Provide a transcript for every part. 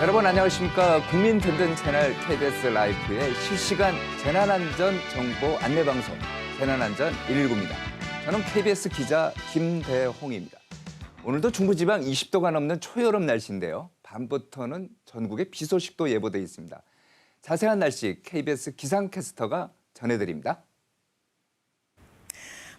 여러분 안녕하십니까. 국민 든든 채널 KBS 라이프의 실시간 재난안전 정보 안내방송 재난안전 119입니다. 저는 KBS 기자 김대홍입니다. 오늘도 중부지방 20도가 넘는 초여름 날씨인데요. 밤부터는 전국에 비 소식도 예보돼 있습니다. 자세한 날씨 KBS 기상캐스터가 전해드립니다.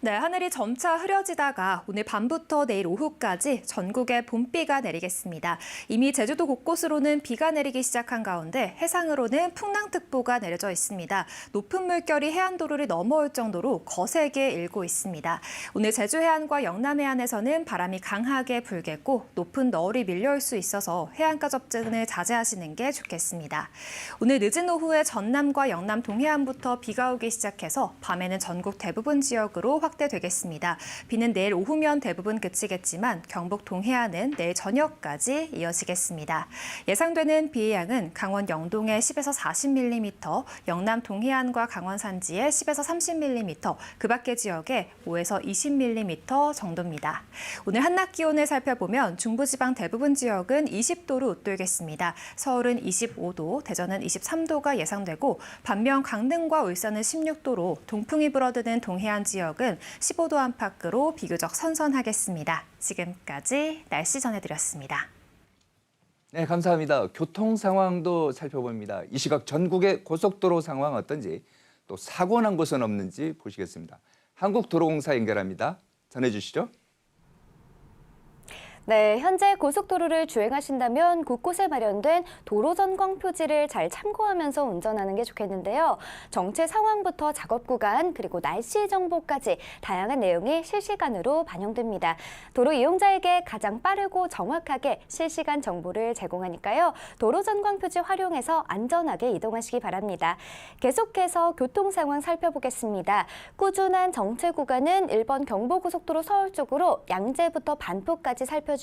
네, 하늘이 점차 흐려지다가 오늘 밤부터 내일 오후까지 전국에 봄비가 내리겠습니다. 이미 제주도 곳곳으로는 비가 내리기 시작한 가운데 해상으로는 풍랑특보가 내려져 있습니다. 높은 물결이 해안도로를 넘어올 정도로 거세게 일고 있습니다. 오늘 제주 해안과 영남 해안에서는 바람이 강하게 불겠고 높은 너울이 밀려올 수 있어서 해안가 접근을 자제하시는 게 좋겠습니다. 오늘 늦은 오후에 전남과 영남 동해안부터 비가 오기 시작해서 밤에는 전국 대부분 지역으로 확대되겠습니다. 비는 내일 오후면 대부분 그치겠지만 경북 동해안은 내일 저녁까지 이어지겠습니다. 예상되는 비의 양은 강원 영동에 10에서 40mm, 영남 동해안과 강원 산지에 10에서 30mm, 그 밖의 지역에 5에서 20mm 정도입니다. 오늘 한낮 기온을 살펴보면 중부지방 대부분 지역은 20도로 웃돌겠습니다. 서울은 25도, 대전은 23도가 예상되고 반면 강릉과 울산은 16도로 동풍이 불어드는 동해안 지역은 15도 안팎으로 비교적 선선하겠습니다. 지금까지 날씨 전해드렸습니다. 네, 감사합니다. 교통 상황도 살펴봅니다. 이 시각 전국의 고속도로 상황 어떤지 또 사고 난 곳은 없는지 보시겠습니다. 한국도로공사 연결합니다. 전해주시죠. 네, 현재 고속도로를 주행하신다면 곳곳에 마련된 도로 전광 표지를 잘 참고하면서 운전하는 게 좋겠는데요. 정체 상황부터 작업 구간 그리고 날씨 정보까지 다양한 내용이 실시간으로 반영됩니다. 도로 이용자에게 가장 빠르고 정확하게 실시간 정보를 제공하니까요. 도로 전광 표지 활용해서 안전하게 이동하시기 바랍니다. 계속해서 교통 상황 살펴보겠습니다. 꾸준한 정체 구간은 1번 경부고속도로 서울 쪽으로 양재부터 반포까지 살펴주고요.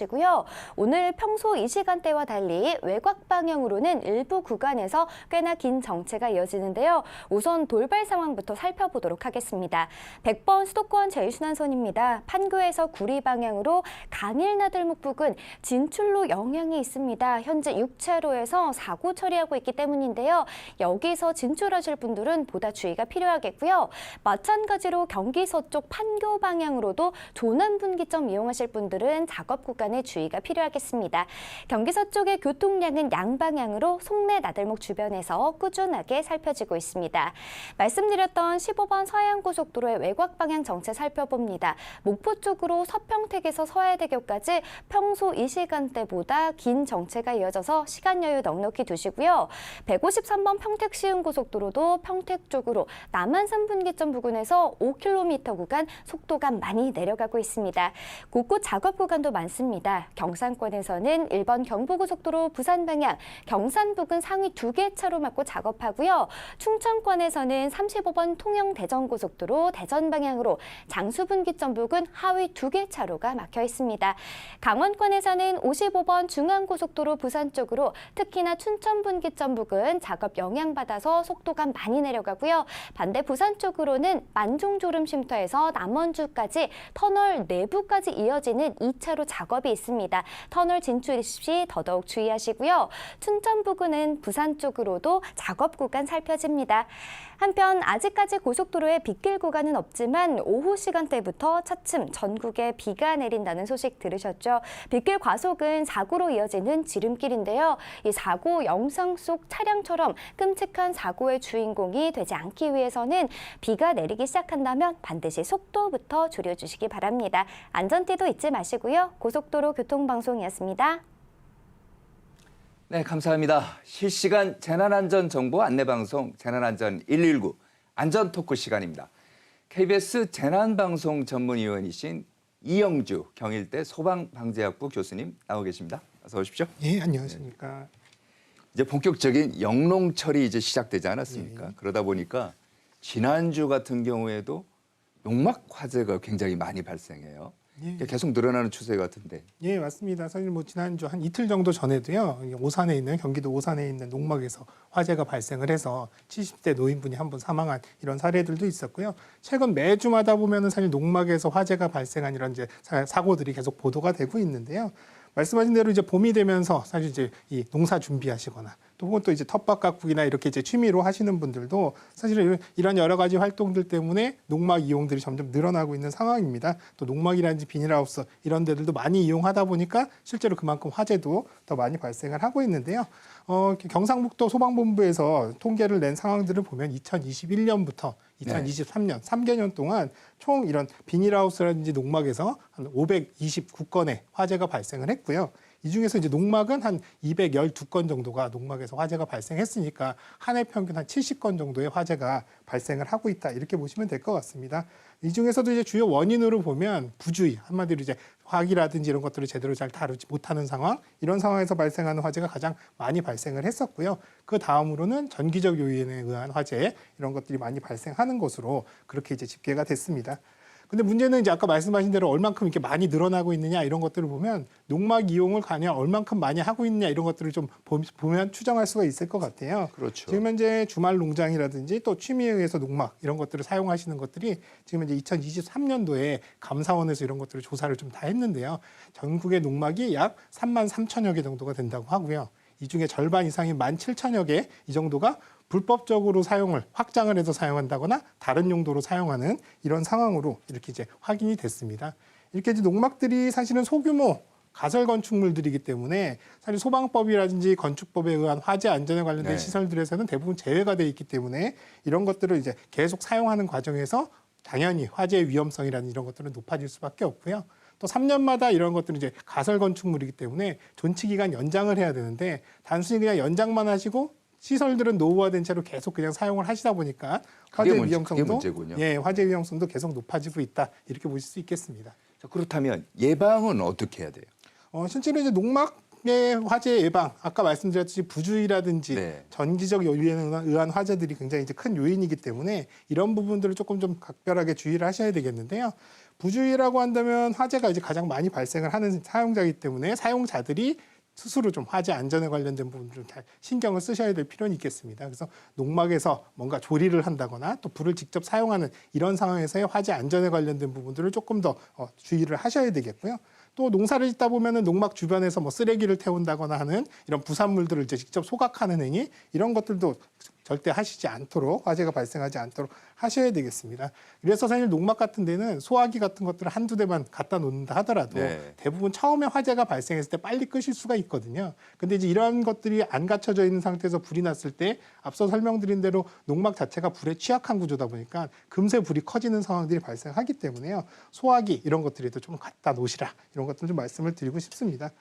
오늘 평소 이 시간대와 달리 외곽 방향으로는 일부 구간에서 꽤나 긴 정체가 이어지는데요. 우선 돌발 상황부터 살펴보도록 하겠습니다. 100번 수도권 제일순환선입니다. 판교에서 구리 방향으로 강일나들목 부근 진출로 영향이 있습니다. 현재 6차로에서 사고 처리하고 있기 때문인데요. 여기서 진출하실 분들은 보다 주의가 필요하겠고요. 마찬가지로 경기 서쪽 판교 방향으로도 조남분기점 이용하실 분들은 작업 구간에 주의가 필요하겠습니다. 경기 서쪽의 교통량은 양방향으로 송내 나들목 주변에서 꾸준하게 살펴지고 있습니다. 말씀드렸던 15번 서해안고속도로의 외곽 방향 정체 살펴봅니다. 목포 쪽으로 서평택에서 서해대교까지 평소 이 시간대보다 긴 정체가 이어져서 시간 여유 넉넉히 두시고요. 153번 평택시흥고속도로도 평택 쪽으로 남한산 분기점 부근에서 5km 구간 속도가 많이 내려가고 있습니다. 곳곳 작업 구간도 많습니다. 경상권에서는 1번 경부고속도로 부산 방향 경산 부근 상위 2개 차로 막고 작업하고요. 충청권에서는 35번 통영 대전고속도로 대전 방향으로 장수 분기점 부근 하위 2개 차로가 막혀 있습니다. 강원권에서는 55번 중앙고속도로 부산 쪽으로 특히나 춘천 분기점 부근 작업 영향받아서 속도가 많이 내려가고요. 반대 부산 쪽으로는 만종졸음 쉼터에서 남원주까지 터널 내부까지 이어지는 2차로 작업이 있습니다. 터널 진출 시 더더욱 주의하시고요. 춘천 부근은 부산 쪽으로도 작업 구간 살펴집니다. 한편 아직까지 고속도로에 빗길 구간은 없지만 오후 시간대부터 차츰 전국에 비가 내린다는 소식 들으셨죠? 빗길 과속은 사고로 이어지는 지름길인데요. 이 사고 영상 속 차량처럼 끔찍한 사고의 주인공이 되지 않기 위해서는 비가 내리기 시작한다면 반드시 속도부터 줄여주시기 바랍니다. 안전띠도 잊지 마시고요. 고속도로 교통방송이었습니다. 네, 감사합니다. 실시간 재난안전 정보 안내방송 재난안전 119 안전 토크 시간입니다. KBS 재난방송 전문위원이신 이영주 경일대 소방방재학부 교수님 나오 계십니다. 어서 오십시오. 예, 안녕하십니까. 이제 본격적인 영농철이 이제 시작되지 않았습니까? 그러다 보니까 지난주 같은 경우에도 농막 화재가 굉장히 많이 발생해요. 계속 늘어나는 추세 같은데. 예, 맞습니다. 사실 뭐 지난주 한 이틀 정도 전에도요. 오산에 있는 경기도 오산에 있는 농막에서 화재가 발생을 해서 70대 노인분이 한 분 사망한 이런 사례들도 있었고요. 최근 매주마다 보면은 사실 농막에서 화재가 발생한 이런 이제 사고들이 계속 보도가 되고 있는데요. 말씀하신 대로 이제 봄이 되면서 사실 이제 이 농사 준비하시거나 또 혹은 또 이제 텃밭 가꾸기나 이렇게 이제 취미로 하시는 분들도 사실은 이런 여러 가지 활동들 때문에 농막 이용들이 점점 늘어나고 있는 상황입니다. 또 농막이라든지 비닐하우스 이런 데들도 많이 이용하다 보니까 실제로 그만큼 화재도 더 많이 발생을 하고 있는데요. 경상북도 소방본부에서 통계를 낸 상황들을 보면 2021년부터 2023년 3개년 동안 총 이런 비닐하우스라든지 농막에서 한 529건의 화재가 발생을 했고요. 이 중에서 이제 농막은 한 212건 정도가 농막에서 화재가 발생했으니까 한 해 평균 한 70건 정도의 화재가 발생을 하고 있다. 이렇게 보시면 될 것 같습니다. 이 중에서도 이제 주요 원인으로 보면 부주의, 한마디로 이제 화기라든지 이런 것들을 제대로 잘 다루지 못하는 상황, 이런 상황에서 발생하는 화재가 가장 많이 발생을 했었고요. 그 다음으로는 전기적 요인에 의한 화재, 이런 것들이 많이 발생하는 것으로 그렇게 이제 집계가 됐습니다. 근데 문제는 이제 아까 말씀하신 대로 얼만큼 이렇게 많이 늘어나고 있느냐 이런 것들을 보면 농막 이용을 과연 얼만큼 많이 하고 있느냐 이런 것들을 좀 보면 추정할 수가 있을 것 같아요. 그렇죠. 지금 현재 주말 농장이라든지 또 취미에 의해서 농막 이런 것들을 사용하시는 것들이 지금 이제 2023년도에 감사원에서 이런 것들을 조사를 좀 다 했는데요. 전국의 농막이 약 3만 3천여 개 정도가 된다고 하고요. 이 중에 절반 이상인 17,000여 개 이 정도가 불법적으로 확장을 해서 사용한다거나 다른 용도로 사용하는 이런 상황으로 이렇게 이제 확인이 됐습니다. 이렇게 이제 농막들이 사실은 소규모 가설 건축물들이기 때문에 사실 소방법이라든지 건축법에 의한 화재 안전에 관련된 네. 시설들에서는 대부분 제외가 돼 있기 때문에 이런 것들을 이제 계속 사용하는 과정에서 당연히 화재의 위험성이라는 이런 것들은 높아질 수밖에 없고요. 또 3년마다 이런 것들은 이제 가설 건축물이기 때문에 존치 기간 연장을 해야 되는데 단순히 그냥 연장만 하시고 시설들은 노후화된 채로 계속 그냥 사용을 하시다 보니까 화재 그게 위험성도 문제군요. 예, 화재 위험성도 계속 높아지고 있다 이렇게 보실 수 있겠습니다. 자, 그렇다면 예방은 어떻게 해야 돼요? 실제로 이제 농막의 화재 예방 아까 말씀드렸듯이 부주의라든지 네. 전기적 요인에 의한 화재들이 굉장히 이제 큰 요인이기 때문에 이런 부분들을 조금 좀 각별하게 주의를 하셔야 되겠는데요. 부주의라고 한다면 화재가 이제 가장 많이 발생을 하는 사용자이기 때문에 사용자들이 스스로 좀 화재 안전에 관련된 부분을 잘 신경을 쓰셔야 될 필요는 있겠습니다. 그래서 농막에서 뭔가 조리를 한다거나 또 불을 직접 사용하는 이런 상황에서의 화재 안전에 관련된 부분들을 조금 더 주의를 하셔야 되겠고요. 또 농사를 짓다 보면은 농막 주변에서 뭐 쓰레기를 태운다거나 하는 이런 부산물들을 이제 직접 소각하는 행위 이런 것들도 절대 하시지 않도록 화재가 발생하지 않도록 하셔야 되겠습니다. 그래서 사실 농막 같은 데는 소화기 같은 것들을 한두 대만 갖다 놓는다 하더라도 네. 대부분 처음에 화재가 발생했을 때 빨리 끄실 수가 있거든요. 근데 이제 이런 것들이 안 갖춰져 있는 상태에서 불이 났을 때 앞서 설명드린 대로 농막 자체가 불에 취약한 구조다 보니까 금세 불이 커지는 상황들이 발생하기 때문에요. 소화기 이런 것들에도 좀 갖다 놓으시라 이런 것들 좀 말씀을 드리고 싶습니다.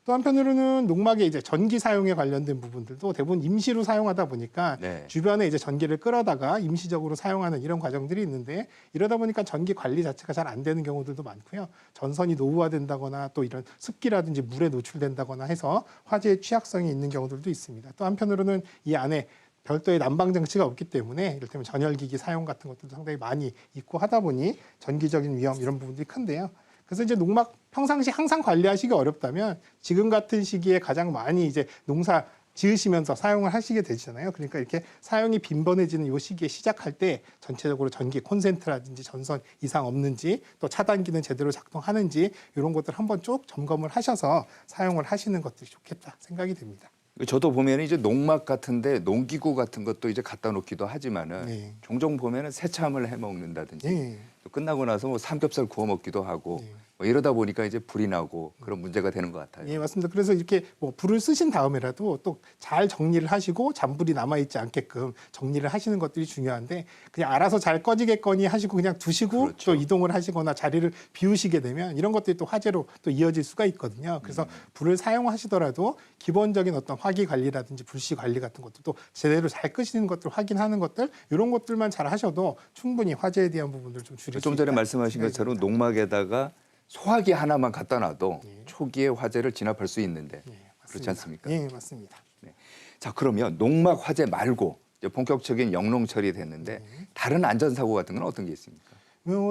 또 한편으로는 농막의 이제 전기 사용에 관련된 부분들도 대부분 임시로 사용하다 보니까 네. 주변에 이제 전기를 끌어다가 임시적으로 사용하는 이런 과정들이 있는데 이러다 보니까 전기 관리 자체가 잘 안 되는 경우들도 많고요. 전선이 노후화된다거나 또 이런 습기라든지 물에 노출된다거나 해서 화재의 취약성이 있는 경우들도 있습니다. 또 한편으로는 이 안에 별도의 난방 장치가 없기 때문에 이를테면 전열기기 사용 같은 것들도 상당히 많이 있고 하다 보니 전기적인 위험 이런 부분들이 큰데요. 그래서 이제 농막 평상시 항상 관리하시기 어렵다면 지금 같은 시기에 가장 많이 이제 농사 지으시면서 사용을 하시게 되잖아요. 그러니까 이렇게 사용이 빈번해지는 이 시기에 시작할 때 전체적으로 전기 콘센트라든지 전선 이상 없는지 또 차단기는 제대로 작동하는지 이런 것들 한번 쭉 점검을 하셔서 사용을 하시는 것들이 좋겠다 생각이 됩니다. 저도 보면 이제 농막 같은데 농기구 같은 것도 이제 갖다 놓기도 하지만은 네. 종종 보면은 새참을 해 먹는다든지 예. 또 끝나고 나서 뭐 삼겹살 구워 먹기도 하고 네. 뭐 이러다 보니까 이제 불이 나고 그런 문제가 되는 것 같아요. 예, 맞습니다. 그래서 이렇게 뭐 불을 쓰신 다음에라도 또 잘 정리를 하시고 잔불이 남아있지 않게끔 정리를 하시는 것들이 중요한데 그냥 알아서 잘 꺼지겠거니 하시고 그냥 두시고 그렇죠. 또 이동을 하시거나 자리를 비우시게 되면 이런 것들이 또 화재로 또 이어질 수가 있거든요. 그래서 불을 사용하시더라도 기본적인 어떤 화기 관리라든지 불씨 관리 같은 것도 제대로 잘 끄시는 것들 확인하는 것들 이런 것들만 잘 하셔도 충분히 화재에 대한 부분들 좀 줄일 수 좀 있다. 전에 말씀하신 생각이 것처럼 듭니다. 농막에다가 소화기 하나만 갖다 놔도 예. 초기에 화재를 진압할 수 있는데 예, 맞습니다. 그렇지 않습니까? 예, 맞습니다. 자, 그러면 농막 화재 말고 이제 본격적인 영농 처리됐는데 다른 안전사고 같은 건 어떤 게 있습니까?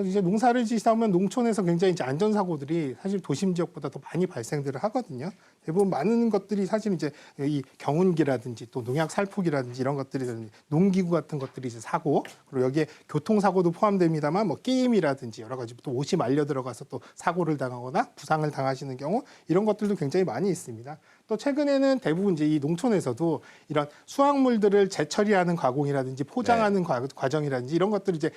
이제 농사를 지시다 보면 농촌에서 굉장히 이제 안전사고들이 사실 도심 지역보다 더 많이 발생들을 하거든요. 대부분 많은 것들이 사실 이제 이 경운기라든지 또 농약 살포기라든지 이런 것들이 농기구 같은 것들이 이제 사고, 그리고 여기에 교통사고도 포함됩니다만 뭐 게임이라든지 여러 가지 또 옷이 말려 들어가서 또 사고를 당하거나 부상을 당하시는 경우 이런 것들도 굉장히 많이 있습니다. 또 최근에는 대부분 이제 이 농촌에서도 이런 수확물들을 재처리하는 가공이라든지 포장하는 과정이라든지 이런 것들이 이제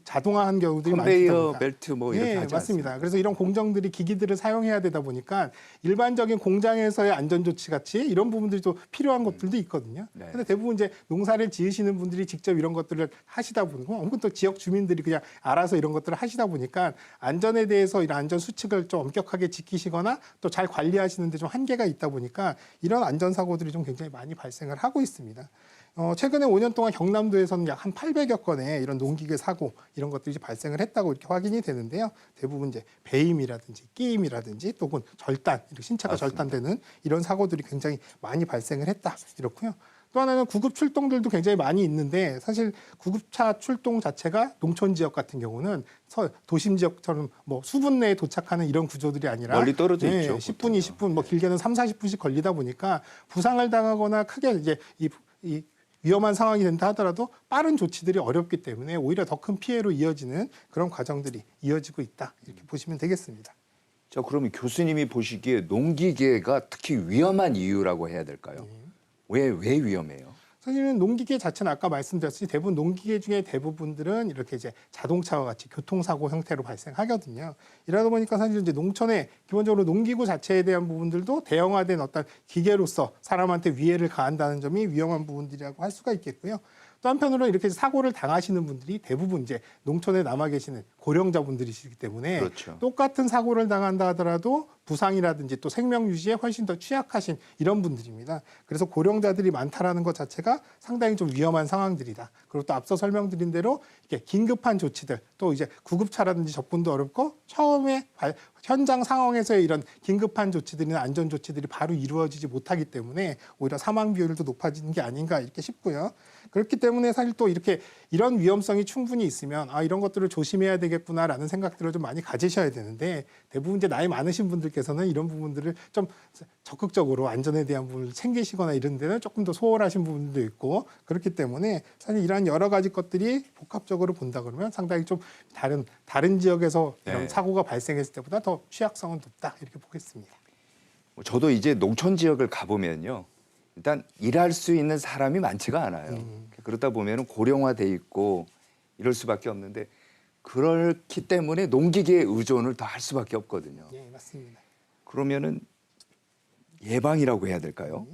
자동화한 경우들이 많다 컨베이어 보니까. 벨트 뭐 이렇게 예, 하지 맞습니다. 않습니까? 그래서 이런 공정들이 기기들을 사용해야 되다 보니까 일반적인 공장에서의 안전조치 같이 이런 부분들이 또 필요한 것들도 있거든요. 네. 근데 대부분 이제 농사를 지으시는 분들이 직접 이런 것들을 하시다 보니까 혹은 또 지역 주민들이 그냥 알아서 이런 것들을 하시다 보니까 안전에 대해서 이런 안전 수칙을 좀 엄격하게 지키시거나 또 잘 관리하시는데 좀 한계가 있다 보니까 이런 안전 사고들이 좀 굉장히 많이 발생을 하고 있습니다. 최근에 5년 동안 경남도에서는 약 한 800여 건의 이런 농기계 사고 이런 것들이 발생을 했다고 이렇게 확인이 되는데요. 대부분 이제 배임이라든지 끼임이라든지 또 혹은 절단, 이렇게 신차가 맞습니다. 절단되는 이런 사고들이 굉장히 많이 발생을 했다. 이렇고요. 또 하나는 구급 출동들도 굉장히 많이 있는데 사실 구급차 출동 자체가 농촌 지역 같은 경우는 도심 지역처럼 뭐 수분 내에 도착하는 이런 구조들이 아니라 멀리 떨어져 있죠, 10분, 보통은. 20분, 뭐 길게는 3, 40분씩 걸리다 보니까 부상을 당하거나 크게 이제 이 위험한 상황이 된다 하더라도 빠른 조치들이 어렵기 때문에 오히려 더 큰 피해로 이어지는 그런 과정들이 이어지고 있다. 이렇게 보시면 되겠습니다. 자, 그러면 교수님이 보시기에 농기계가 특히 위험한 이유라고 해야 될까요? 왜 위험해요? 사실은 농기계 자체는 아까 말씀드렸듯이 대부분 농기계 중에 대부분들은 이렇게 이제 자동차와 같이 교통사고 형태로 발생하거든요. 이러다 보니까 사실 이제 농촌에 기본적으로 농기구 자체에 대한 부분들도 대형화된 어떤 기계로서 사람한테 위해를 가한다는 점이 위험한 부분들이라고 할 수가 있겠고요. 또 한편으로 이렇게 사고를 당하시는 분들이 대부분 이제 농촌에 남아 계시는 고령자분들이시기 때문에 그렇죠. 똑같은 사고를 당한다 하더라도 부상이라든지 또 생명 유지에 훨씬 더 취약하신 이런 분들입니다. 그래서 고령자들이 많다라는 것 자체가 상당히 좀 위험한 상황들이다. 그리고 또 앞서 설명드린 대로 이렇게 긴급한 조치들, 또 이제 구급차라든지 접근도 어렵고 처음에 현장 상황에서의 이런 긴급한 조치들이나 안전 조치들이 바로 이루어지지 못하기 때문에 오히려 사망 비율도 높아지는 게 아닌가 이렇게 싶고요. 그렇기 때문에 사실 또 이렇게 이런 위험성이 충분히 있으면 이런 것들을 조심해야 되겠구나라는 생각들을 좀 많이 가지셔야 되는데 대부분 이제 나이 많으신 분들께서는 이런 부분들을 좀 적극적으로 안전에 대한 부분을 챙기시거나 이런 데는 조금 더 소홀하신 부분도 있고 그렇기 때문에 사실 이러한 여러 가지 것들이 복합적으로 본다 그러면 상당히 좀 다른 지역에서 이런 네. 사고가 발생했을 때보다 더 취약성은 높다 이렇게 보겠습니다. 저도 이제 농촌 지역을 가보면요. 일단 일할 수 있는 사람이 많지가 않아요. 그러다 보면 고령화돼 있고 이럴 수밖에 없는데 그렇기 때문에 농기계에 의존을 더 할 수밖에 없거든요. 네, 맞습니다. 그러면은 예방이라고 해야 될까요?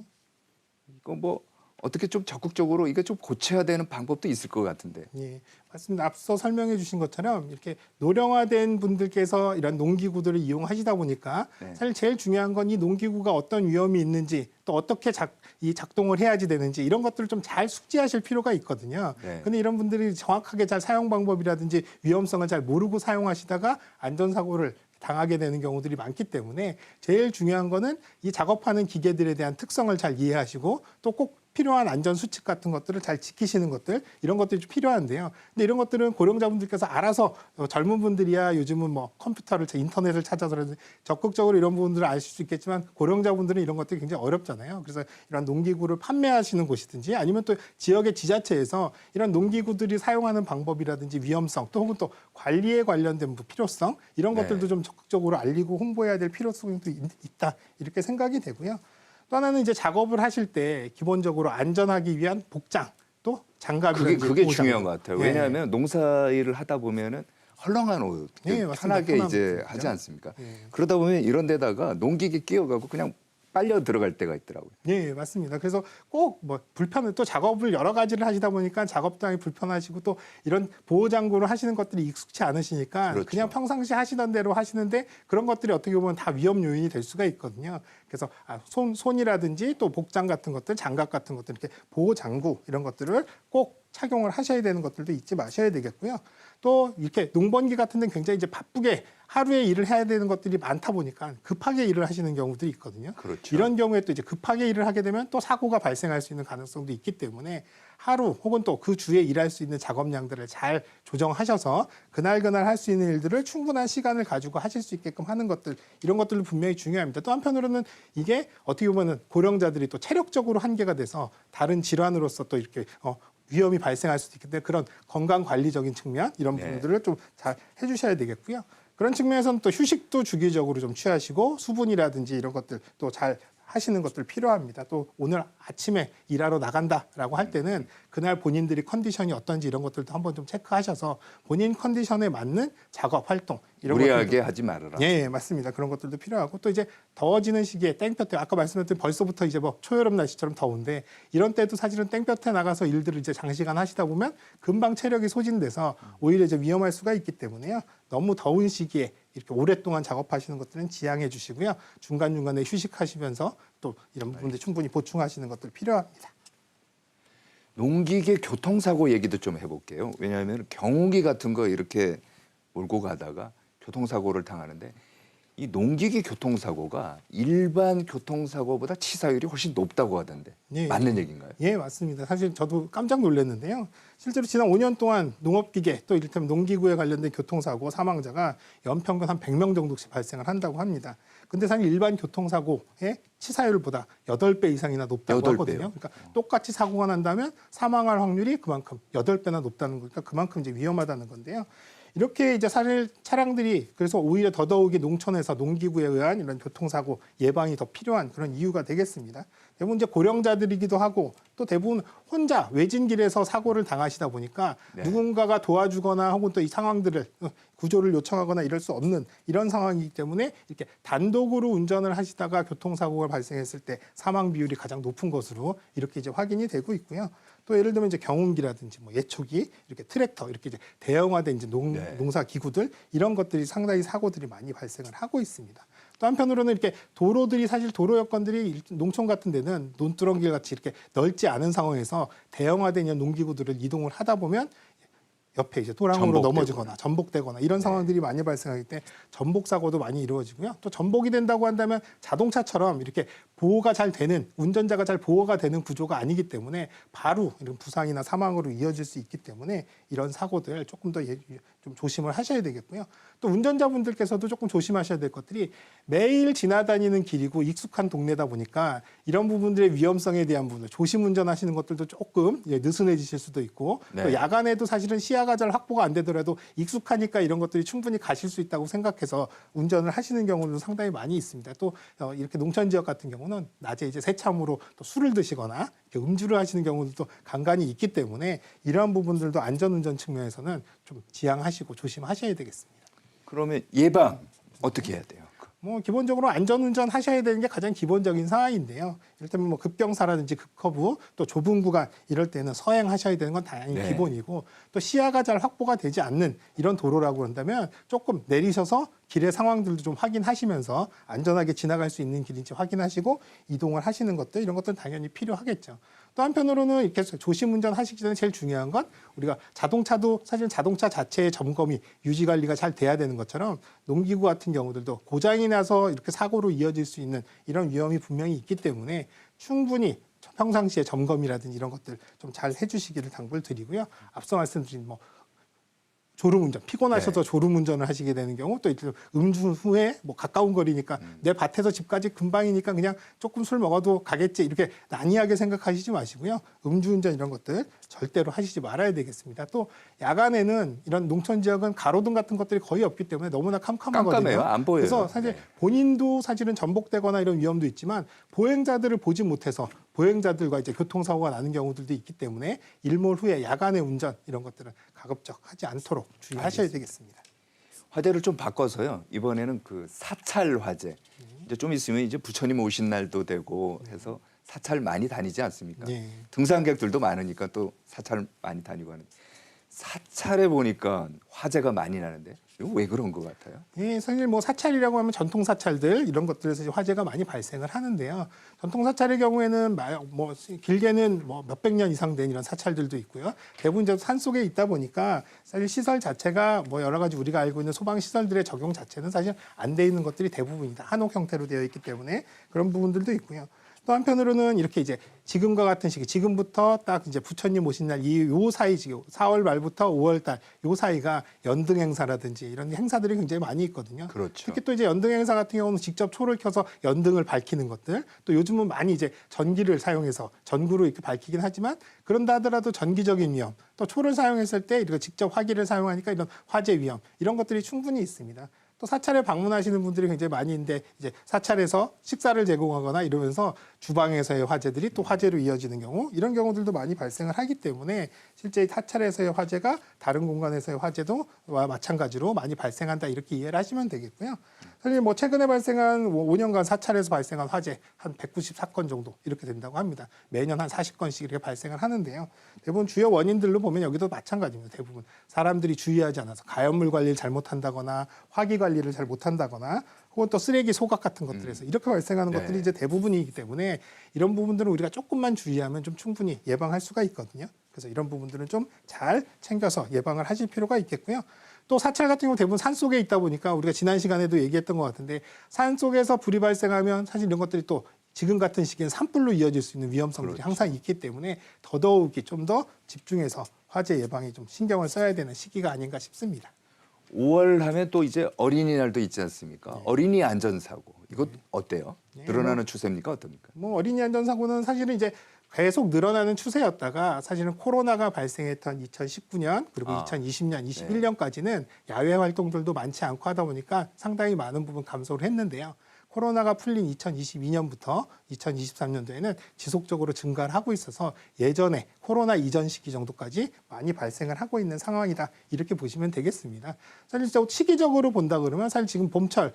이거 뭐 어떻게 좀 적극적으로 이거 좀 고쳐야 되는 방법도 있을 것 같은데. 예, 맞습니다. 앞서 설명해 주신 것처럼 이렇게 노령화된 분들께서 이런 농기구들을 이용하시다 보니까 네. 사실 제일 중요한 건 이 농기구가 어떤 위험이 있는지 또 어떻게 작동을 해야지 되는지 이런 것들을 좀 잘 숙지하실 필요가 있거든요. 네. 근데 이런 분들이 정확하게 잘 사용 방법이라든지 위험성을 잘 모르고 사용하시다가 안전사고를 당하게 되는 경우들이 많기 때문에 제일 중요한 거는 이 작업하는 기계들에 대한 특성을 잘 이해하시고 또 꼭 필요한 안전 수칙 같은 것들을 잘 지키시는 것들 이런 것들이 좀 필요한데요. 근데 이런 것들은 고령자분들께서 알아서 젊은 분들이야 요즘은 뭐 컴퓨터를 인터넷을 찾아서라도 적극적으로 이런 부분들을 아실 수 있겠지만 고령자분들은 이런 것들이 굉장히 어렵잖아요. 그래서 이런 농기구를 판매하시는 곳이든지 아니면 또 지역의 지자체에서 이런 농기구들이 사용하는 방법이라든지 위험성 또 혹은 또 관리에 관련된 필요성 이런 네. 것들도 좀 적극적으로 알리고 홍보해야 될 필요성도 있다 이렇게 생각이 되고요. 또 하나는 이제 작업을 하실 때 기본적으로 안전하기 위한 복장 또 장갑이라든지 그게 보호장구. 중요한 것 같아요. 예. 왜냐하면 농사일을 하다 보면은 헐렁한 옷 예, 맞습니다. 편하게 편한 이제 옷이죠. 하지 않습니까? 예. 그러다 보면 이런 데다가 농기계 끼워가고 그냥 빨려 들어갈 때가 있더라고요. 네, 맞습니다. 그래서 꼭 뭐 불편은 또 작업을 여러 가지를 하시다 보니까 작업장이 불편하시고 또 이런 보호 장구를 하시는 것들이 익숙치 않으시니까 그렇죠. 그냥 평상시 하시던 대로 하시는데 그런 것들이 어떻게 보면 다 위험 요인이 될 수가 있거든요. 그래서 손이라든지 또 복장 같은 것들, 장갑 같은 것들 이렇게 보호 장구 이런 것들을 꼭 착용을 하셔야 되는 것들도 잊지 마셔야 되겠고요. 또 이렇게 농번기 같은 데는 굉장히 이제 바쁘게 하루에 일을 해야 되는 것들이 많다 보니까 급하게 일을 하시는 경우들이 있거든요. 그렇죠. 이런 경우에 또 이제 급하게 일을 하게 되면 또 사고가 발생할 수 있는 가능성도 있기 때문에 하루 혹은 또 그 주에 일할 수 있는 작업량들을 잘 조정하셔서 그날 할 수 있는 일들을 충분한 시간을 가지고 하실 수 있게끔 하는 것들, 이런 것들도 분명히 중요합니다. 또 한편으로는 이게 어떻게 보면은 고령자들이 또 체력적으로 한계가 돼서 다른 질환으로서 또 이렇게 위험이 발생할 수도 있기 때문에 그런 건강 관리적인 측면 이런 네. 부분들을 좀 잘 해주셔야 되겠고요. 그런 측면에서는 또 휴식도 주기적으로 좀 취하시고 수분이라든지 이런 것들 또 잘 하시는 것들 필요합니다. 또 오늘 아침에 일하러 나간다라고 할 때는 그날 본인들이 컨디션이 어떤지 이런 것들도 한번 좀 체크하셔서 본인 컨디션에 맞는 작업 활동 이런 무리하게 것들도 하지 말아라. 예, 맞습니다. 그런 것들도 필요하고 또 이제 더워지는 시기에 땡볕에 아까 말씀드린 벌써부터 이제 뭐 초여름 날씨처럼 더운데 이런 때도 사실은 땡볕에 나가서 일들을 이제 장시간 하시다 보면 금방 체력이 소진돼서 오히려 이제 위험할 수가 있기 때문에요. 너무 더운 시기에 이렇게 오랫동안 작업하시는 것들은 지양해 주시고요. 중간중간에 휴식하시면서 또 이런 부분들 충분히 보충하시는 것들 필요합니다. 농기계 교통사고 얘기도 좀 해볼게요. 왜냐하면 경운기 같은 거 이렇게 몰고 가다가 교통사고를 당하는데 이 농기계 교통사고가 일반 교통사고보다 치사율이 훨씬 높다고 하던데 예, 맞는 얘기인가요? 예, 맞습니다. 사실 저도 깜짝 놀랐는데요. 실제로 지난 5년 동안 농업기계 또 이를테면 농기구에 관련된 교통사고 사망자가 연평균 한 100명 정도씩 발생을 한다고 합니다. 근데 사실 일반 교통사고의 치사율보다 8배 이상이나 높다고 8배요? 하거든요. 그러니까 똑같이 사고가 난다면 사망할 확률이 그만큼 8배나 높다는 거니까 그만큼 이제 위험하다는 건데요. 이렇게 이제 사실 차량들이 그래서 오히려 더더욱이 농촌에서 농기구에 의한 이런 교통사고 예방이 더 필요한 그런 이유가 되겠습니다. 대부분 이제 고령자들이기도 하고 또 대부분 혼자 외진 길에서 사고를 당하시다 보니까 네. 누군가가 도와주거나 혹은 또 이 상황들을 구조를 요청하거나 이럴 수 없는 이런 상황이기 때문에 이렇게 단독으로 운전을 하시다가 교통사고가 발생했을 때 사망 비율이 가장 높은 것으로 이렇게 이제 확인이 되고 있고요. 또 예를 들면 이제 경운기라든지 뭐 예초기, 이렇게 트랙터 이렇게 이제 대형화된 이제 네. 농사 기구들 이런 것들이 상당히 사고들이 많이 발생을 하고 있습니다. 또 한편으로는 이렇게 도로들이 사실 도로 여건들이 농촌 같은 데는 논두렁길 같이 이렇게 넓지 않은 상황에서 대형화된 이런 농기구들을 이동을 하다 보면 옆에 이제 도랑으로 전복되거나. 넘어지거나 전복되거나 이런 상황들이 많이 발생하기 때문에 전복 사고도 많이 이루어지고요. 또 전복이 된다고 한다면 자동차처럼 이렇게 보호가 잘 되는 운전자가 잘 보호가 되는 구조가 아니기 때문에 바로 이런 부상이나 사망으로 이어질 수 있기 때문에 이런 사고들 조금 더 좀 조심을 하셔야 되겠고요. 또 운전자분들께서도 조금 조심하셔야 될 것들이 매일 지나다니는 길이고 익숙한 동네다 보니까 이런 부분들의 위험성에 대한 부분을 조심 운전하시는 것들도 조금 느슨해지실 수도 있고 네. 또 야간에도 사실은 시야가 잘 확보가 안 되더라도 익숙하니까 이런 것들이 충분히 가실 수 있다고 생각해서 운전을 하시는 경우도 상당히 많이 있습니다. 또 이렇게 농촌 지역 같은 경우는 낮에 이제 새참으로 또 술을 드시거나 음주를 하시는 경우도 간간히 있기 때문에 이러한 부분들도 안전운전 측면에서는 좀 지양하시고 조심하셔야 되겠습니다. 그러면 예방 어떻게 해야 돼요? 뭐 기본적으로 안전운전 하셔야 되는 게 가장 기본적인 사항인데요. 이를테면 뭐 급경사라든지 급커브 또 좁은 구간 이럴 때는 서행하셔야 되는 건 당연히 네. 기본이고 또 시야가 잘 확보가 되지 않는 이런 도로라고 한다면 조금 내리셔서 길의 상황들도 좀 확인하시면서 안전하게 지나갈 수 있는 길인지 확인하시고 이동을 하시는 것들 이런 것들은 당연히 필요하겠죠. 또 한편으로는 이렇게 조심 운전하시기 전에 제일 중요한 건 우리가 자동차도 사실 자동차 자체의 점검이 유지 관리가 잘 돼야 되는 것처럼 농기구 같은 경우들도 고장이 나서 이렇게 사고로 이어질 수 있는 이런 위험이 분명히 있기 때문에 충분히 평상시에 점검이라든지 이런 것들 좀 잘 해주시기를 당부를 드리고요. 앞서 말씀드린 뭐 졸음운전, 피곤하셔서 졸음운전을 하시게 되는 경우 또 음주 후에 뭐 가까운 거리니까 내 밭에서 집까지 금방이니까 그냥 조금 술 먹어도 가겠지 이렇게 난이하게 생각하시지 마시고요. 음주운전 이런 것들 절대로 하시지 말아야 되겠습니다. 또 야간에는 이런 농촌 지역은 가로등 같은 것들이 거의 없기 때문에 너무나 캄캄하거든요. 깜깜해요. 안 보여요. 그래서 사실 네. 본인도 사실은 전복되거나 이런 위험도 있지만 보행자들을 보지 못해서 보행자들과 이제 교통사고가 나는 경우들도 있기 때문에 일몰 후에 야간에 운전 이런 것들은 가급적 하지 않도록 주의하셔야 되겠습니다. 화제를 좀 바꿔서요. 이번에는 그 사찰 화제. 이제 좀 있으면 이제 부처님 오신 날도 되고 해서 사찰 많이 다니지 않습니까? 네. 등산객들도 많으니까 또 사찰 많이 다니고 하는데 사찰에 보니까 화제가 많이 나는데 이거 왜 그런 것 같아요? 예, 사실 뭐 사찰이라고 하면 전통 사찰들 이런 것들에서 이제 화재가 많이 발생을 하는데요. 전통 사찰의 경우에는 뭐 길게는 뭐 몇백 년 이상 된 이런 사찰들도 있고요. 대부분 이제 산 속에 있다 보니까 사실 시설 자체가 뭐 여러 가지 우리가 알고 있는 소방 시설들의 적용 자체는 사실 안 돼 있는 것들이 대부분이다. 한옥 형태로 되어 있기 때문에 그런 부분들도 있고요. 또 한편으로는 이렇게 이제 지금과 같은 시기, 지금부터 딱 이제 부처님 오신 날 요 사이 지금 4월 말부터 5월 달 요 사이가 연등 행사라든지 이런 행사들이 굉장히 많이 있거든요. 그렇죠. 특히 또 이제 연등 행사 같은 경우는 직접 초를 켜서 연등을 밝히는 것들, 또 요즘은 많이 이제 전기를 사용해서 전구로 이렇게 밝히긴 하지만 그런다 하더라도 전기적인 위험, 또 초를 사용했을 때 이렇게 직접 화기를 사용하니까 이런 화재 위험 이런 것들이 충분히 있습니다. 또 사찰에 방문하시는 분들이 굉장히 많이 있는데 이제 사찰에서 식사를 제공하거나 이러면서 주방에서의 화재들이 또 화재로 이어지는 경우 이런 경우들도 많이 발생을 하기 때문에 실제 사찰에서의 화재가 다른 공간에서의 화재도와 마찬가지로 많이 발생한다 이렇게 이해를 하시면 되겠고요. 사실 뭐 최근에 발생한 5년간 사찰에서 발생한 화재 한 194건 정도 이렇게 된다고 합니다. 매년 한 40건씩 이렇게 발생을 하는데요. 대부분 주요 원인들로 보면 여기도 마찬가지입니다. 대부분 사람들이 주의하지 않아서 가연물 관리를 잘못한다거나 화기 관리를 잘 못한다거나 혹은 또 쓰레기 소각 같은 것들에서 이렇게 발생하는 네. 것들이 이제 대부분이기 때문에 이런 부분들은 우리가 조금만 주의하면 좀 충분히 예방할 수가 있거든요. 그래서 이런 부분들은 좀 잘 챙겨서 예방을 하실 필요가 있겠고요. 또 사찰 같은 경우 대부분 산 속에 있다 보니까 우리가 지난 시간에도 얘기했던 것 같은데 산 속에서 불이 발생하면 사실 이런 것들이 또 지금 같은 시기엔 산불로 이어질 수 있는 위험성들이 그렇죠. 항상 있기 때문에 더더욱이 좀 더 집중해서 화재 예방에 좀 신경을 써야 되는 시기가 아닌가 싶습니다. 5월 하면 또 이제 어린이날도 있지 않습니까? 어린이 안전사고 이거 어때요? 늘어나는 추세입니까? 어떻습니까? 뭐 어린이 안전사고는 사실은 이제 계속 늘어나는 추세였다가 사실은 코로나가 발생했던 2019년 그리고 2020년, 21년까지는 야외 활동들도 많지 않고 하다 보니까 상당히 많은 부분 감소를 했는데요. 코로나가 풀린 2022년부터 2023년도에는 지속적으로 증가를 하고 있어서 예전에 코로나 이전 시기 정도까지 많이 발생을 하고 있는 상황이다. 이렇게 보시면 되겠습니다. 사실 시기적으로 본다 그러면 사실 지금 봄철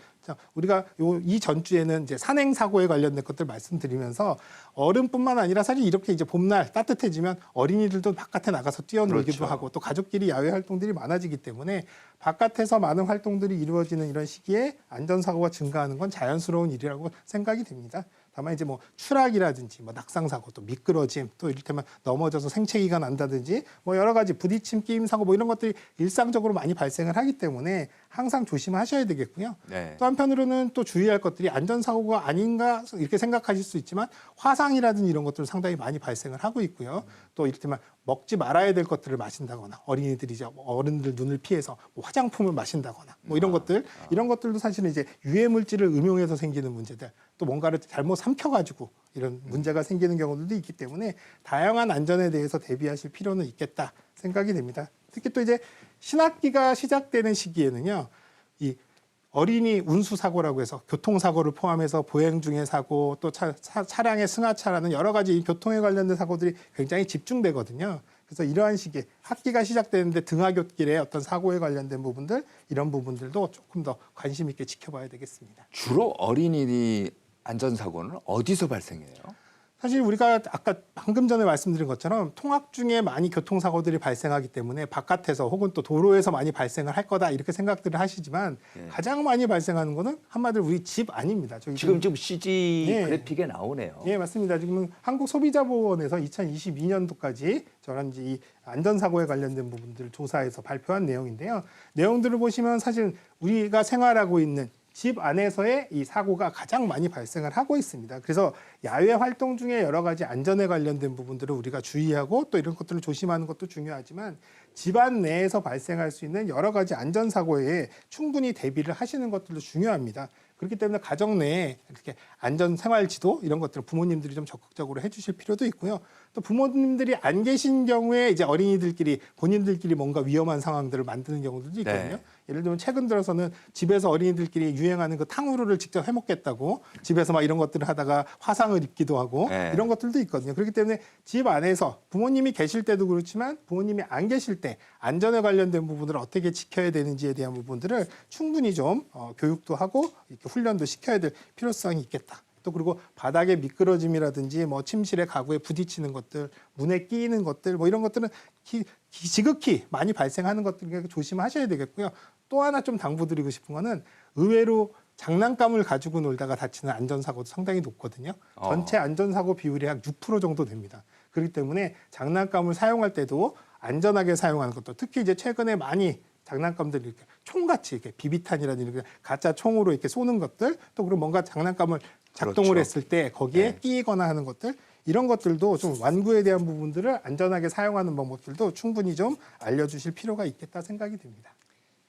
우리가 이 전주에는 이제 산행 사고에 관련된 것들 말씀드리면서 어른뿐만 아니라 사실 이렇게 이제 봄날 따뜻해지면 어린이들도 바깥에 나가서 뛰어놀기도 그렇죠. 하고 또 가족끼리 야외 활동들이 많아지기 때문에 바깥에서 많은 활동들이 이루어지는 이런 시기에 안전사고가 증가하는 건 자연스러운 일이라고 생각이 됩니다. 다만 이제 뭐 추락이라든지 뭐 낙상 사고 또 미끄러짐 또 이를테면 넘어져서 생체기가 난다든지 뭐 여러 가지 부딪힘 끼임 사고 뭐 이런 것들이 일상적으로 많이 발생을 하기 때문에 항상 조심하셔야 되겠고요. 네. 또 한편으로는 또 주의할 것들이 안전사고가 아닌가 이렇게 생각하실 수 있지만 화상이라든지 이런 것들 상당히 많이 발생을 하고 있고요. 또 이를테면 먹지 말아야 될 것들을 마신다거나 어린이들이 이제 어른들 눈을 피해서 뭐 화장품을 마신다거나 뭐 이런 것들 이런 것들도 사실은 이제 유해 물질을 음용해서 생기는 문제들 또 뭔가를 잘못 삼켜가지고 이런 문제가 생기는 경우들도 있기 때문에 다양한 안전에 대해서 대비하실 필요는 있겠다 생각이 됩니다. 특히 또 이제 신학기가 시작되는 시기에는요, 이 어린이 운수 사고라고 해서 교통사고를 포함해서 보행 중의 사고 또 차량의 승하차라는 여러 가지 이 교통에 관련된 사고들이 굉장히 집중되거든요. 그래서 이러한 시기에 학기가 시작되는데 등하굣길의 어떤 사고에 관련된 부분들 이런 부분들도 조금 더 관심 있게 지켜봐야 되겠습니다. 주로 어린이 안전사고는 어디서 발생해요? 사실 우리가 아까 방금 전에 말씀드린 것처럼 통학 중에 많이 교통사고들이 발생하기 때문에 바깥에서 혹은 또 도로에서 많이 발생을 할 거다 이렇게 생각들을 하시지만 가장 많이 발생하는 거는 한마디로 우리 집 아닙니다. 지금 CG 예. 그래픽에 나오네요. 예, 맞습니다. 지금은 한국소비자보건에서 2022년도까지 저런 이 안전사고에 관련된 부분들을 조사해서 발표한 내용인데요. 내용들을 보시면 사실 우리가 생활하고 있는 집 안에서의 이 사고가 가장 많이 발생을 하고 있습니다. 그래서 야외 활동 중에 여러 가지 안전에 관련된 부분들을 우리가 주의하고 또 이런 것들을 조심하는 것도 중요하지만 집안 내에서 발생할 수 있는 여러 가지 안전사고에 충분히 대비를 하시는 것들도 중요합니다. 그렇기 때문에 가정 내에 이렇게 안전 생활 지도 이런 것들을 부모님들이 좀 적극적으로 해주실 필요도 있고요. 또 부모님들이 안 계신 경우에 이제 어린이들끼리 본인들끼리 뭔가 위험한 상황들을 만드는 경우들도 있거든요. 네. 예를 들면 최근 들어서는 집에서 어린이들끼리 유행하는 그 탕후루를 직접 해먹겠다고 집에서 막 이런 것들을 하다가 화상을 입기도 하고 네. 이런 것들도 있거든요. 그렇기 때문에 집 안에서 부모님이 계실 때도 그렇지만 부모님이 안 계실 때 안전에 관련된 부분들을 어떻게 지켜야 되는지에 대한 부분들을 충분히 좀 교육도 하고 이렇게 훈련도 시켜야 될 필요성이 있겠다. 또 그리고 바닥에 미끄러짐이라든지 뭐 침실의 가구에 부딪히는 것들, 문에 끼이는 것들 뭐 이런 것들은 지극히 많이 발생하는 것들 조심하셔야 되겠고요. 또 하나 좀 당부드리고 싶은 거는 의외로 장난감을 가지고 놀다가 다치는 안전사고도 상당히 높거든요. 전체 안전사고 비율이 약 6% 정도 됩니다. 그렇기 때문에 장난감을 사용할 때도 안전하게 사용하는 것도, 특히 이제 최근에 많이 장난감들이 이렇게 총같이 이렇게 비비탄이라든지 이렇게 가짜 총으로 이렇게 쏘는 것들, 또 그리고 뭔가 장난감을 작동을 그렇죠. 했을 때 거기에 끼거나 하는 것들, 이런 것들도 좀 완구에 대한 부분들을 안전하게 사용하는 방법들도 충분히 좀 알려주실 필요가 있겠다 생각이 듭니다.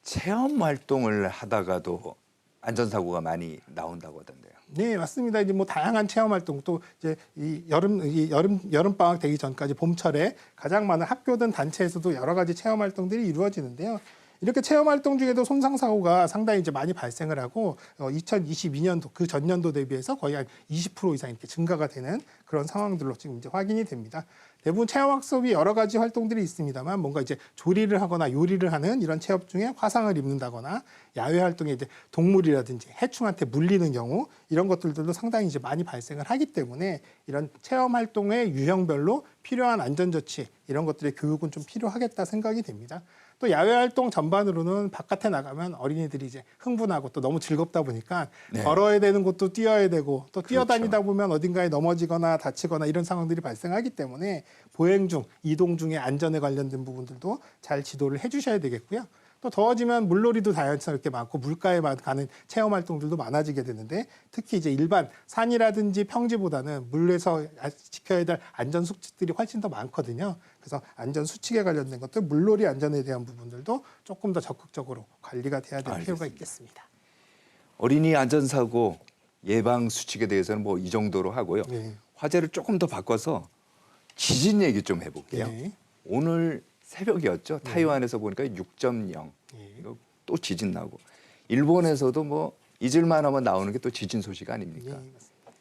체험 활동을 하다가도 안전사고가 많이 나온다고 하던데요. 네, 맞습니다. 이제 뭐 다양한 체험 활동, 또 이제 이 여름 방학 되기 전까지 봄철에 가장 많은 학교든 단체에서도 여러 가지 체험 활동들이 이루어지는데요. 이렇게 체험 활동 중에도 손상 사고가 상당히 이제 많이 발생을 하고 2022년도 그 전년도 대비해서 거의 한 20% 이상 이렇게 증가가 되는 그런 상황들로 지금 이제 확인이 됩니다. 대부분 체험학습이 여러 가지 활동들이 있습니다만, 뭔가 이제 조리를 하거나 요리를 하는 이런 체험 중에 화상을 입는다거나, 야외 활동에 이제 동물이라든지 해충한테 물리는 경우, 이런 것들도 상당히 이제 많이 발생을 하기 때문에 이런 체험 활동의 유형별로 필요한 안전조치, 이런 것들의 교육은 좀 필요하겠다 생각이 됩니다. 또 야외 활동 전반으로는 바깥에 나가면 어린이들이 이제 흥분하고 또 너무 즐겁다 보니까 걸어야 되는 곳도 뛰어야 되고, 또 뛰어다니다 보면 어딘가에 넘어지거나 다치거나 이런 상황들이 발생하기 때문에 보행 중, 이동 중에 안전에 관련된 부분들도 잘 지도를 해주셔야 되겠고요. 또 더워지면 물놀이도 자연스럽게 많고 물가에 가는 체험 활동들도 많아지게 되는데, 특히 이제 일반 산이라든지 평지보다는 물에서 지켜야 될 안전 수칙들이 훨씬 더 많거든요. 그래서 안전 수칙에 관련된 것들, 물놀이 안전에 대한 부분들도 조금 더 적극적으로 관리가 돼야 될 필요가 있겠습니다. 어린이 안전사고 예방 수칙에 대해서는 뭐 이 정도로 하고요. 네. 화제를 조금 더 바꿔서 지진 얘기 좀 해볼게요. 네. 오늘 새벽이었죠. 타이완에서 보니까 6.0. 이거 또 지진 나고. 일본에서도 뭐 잊을만 하면 나오는 게 또 지진 소식 아닙니까? 네, 맞습니다.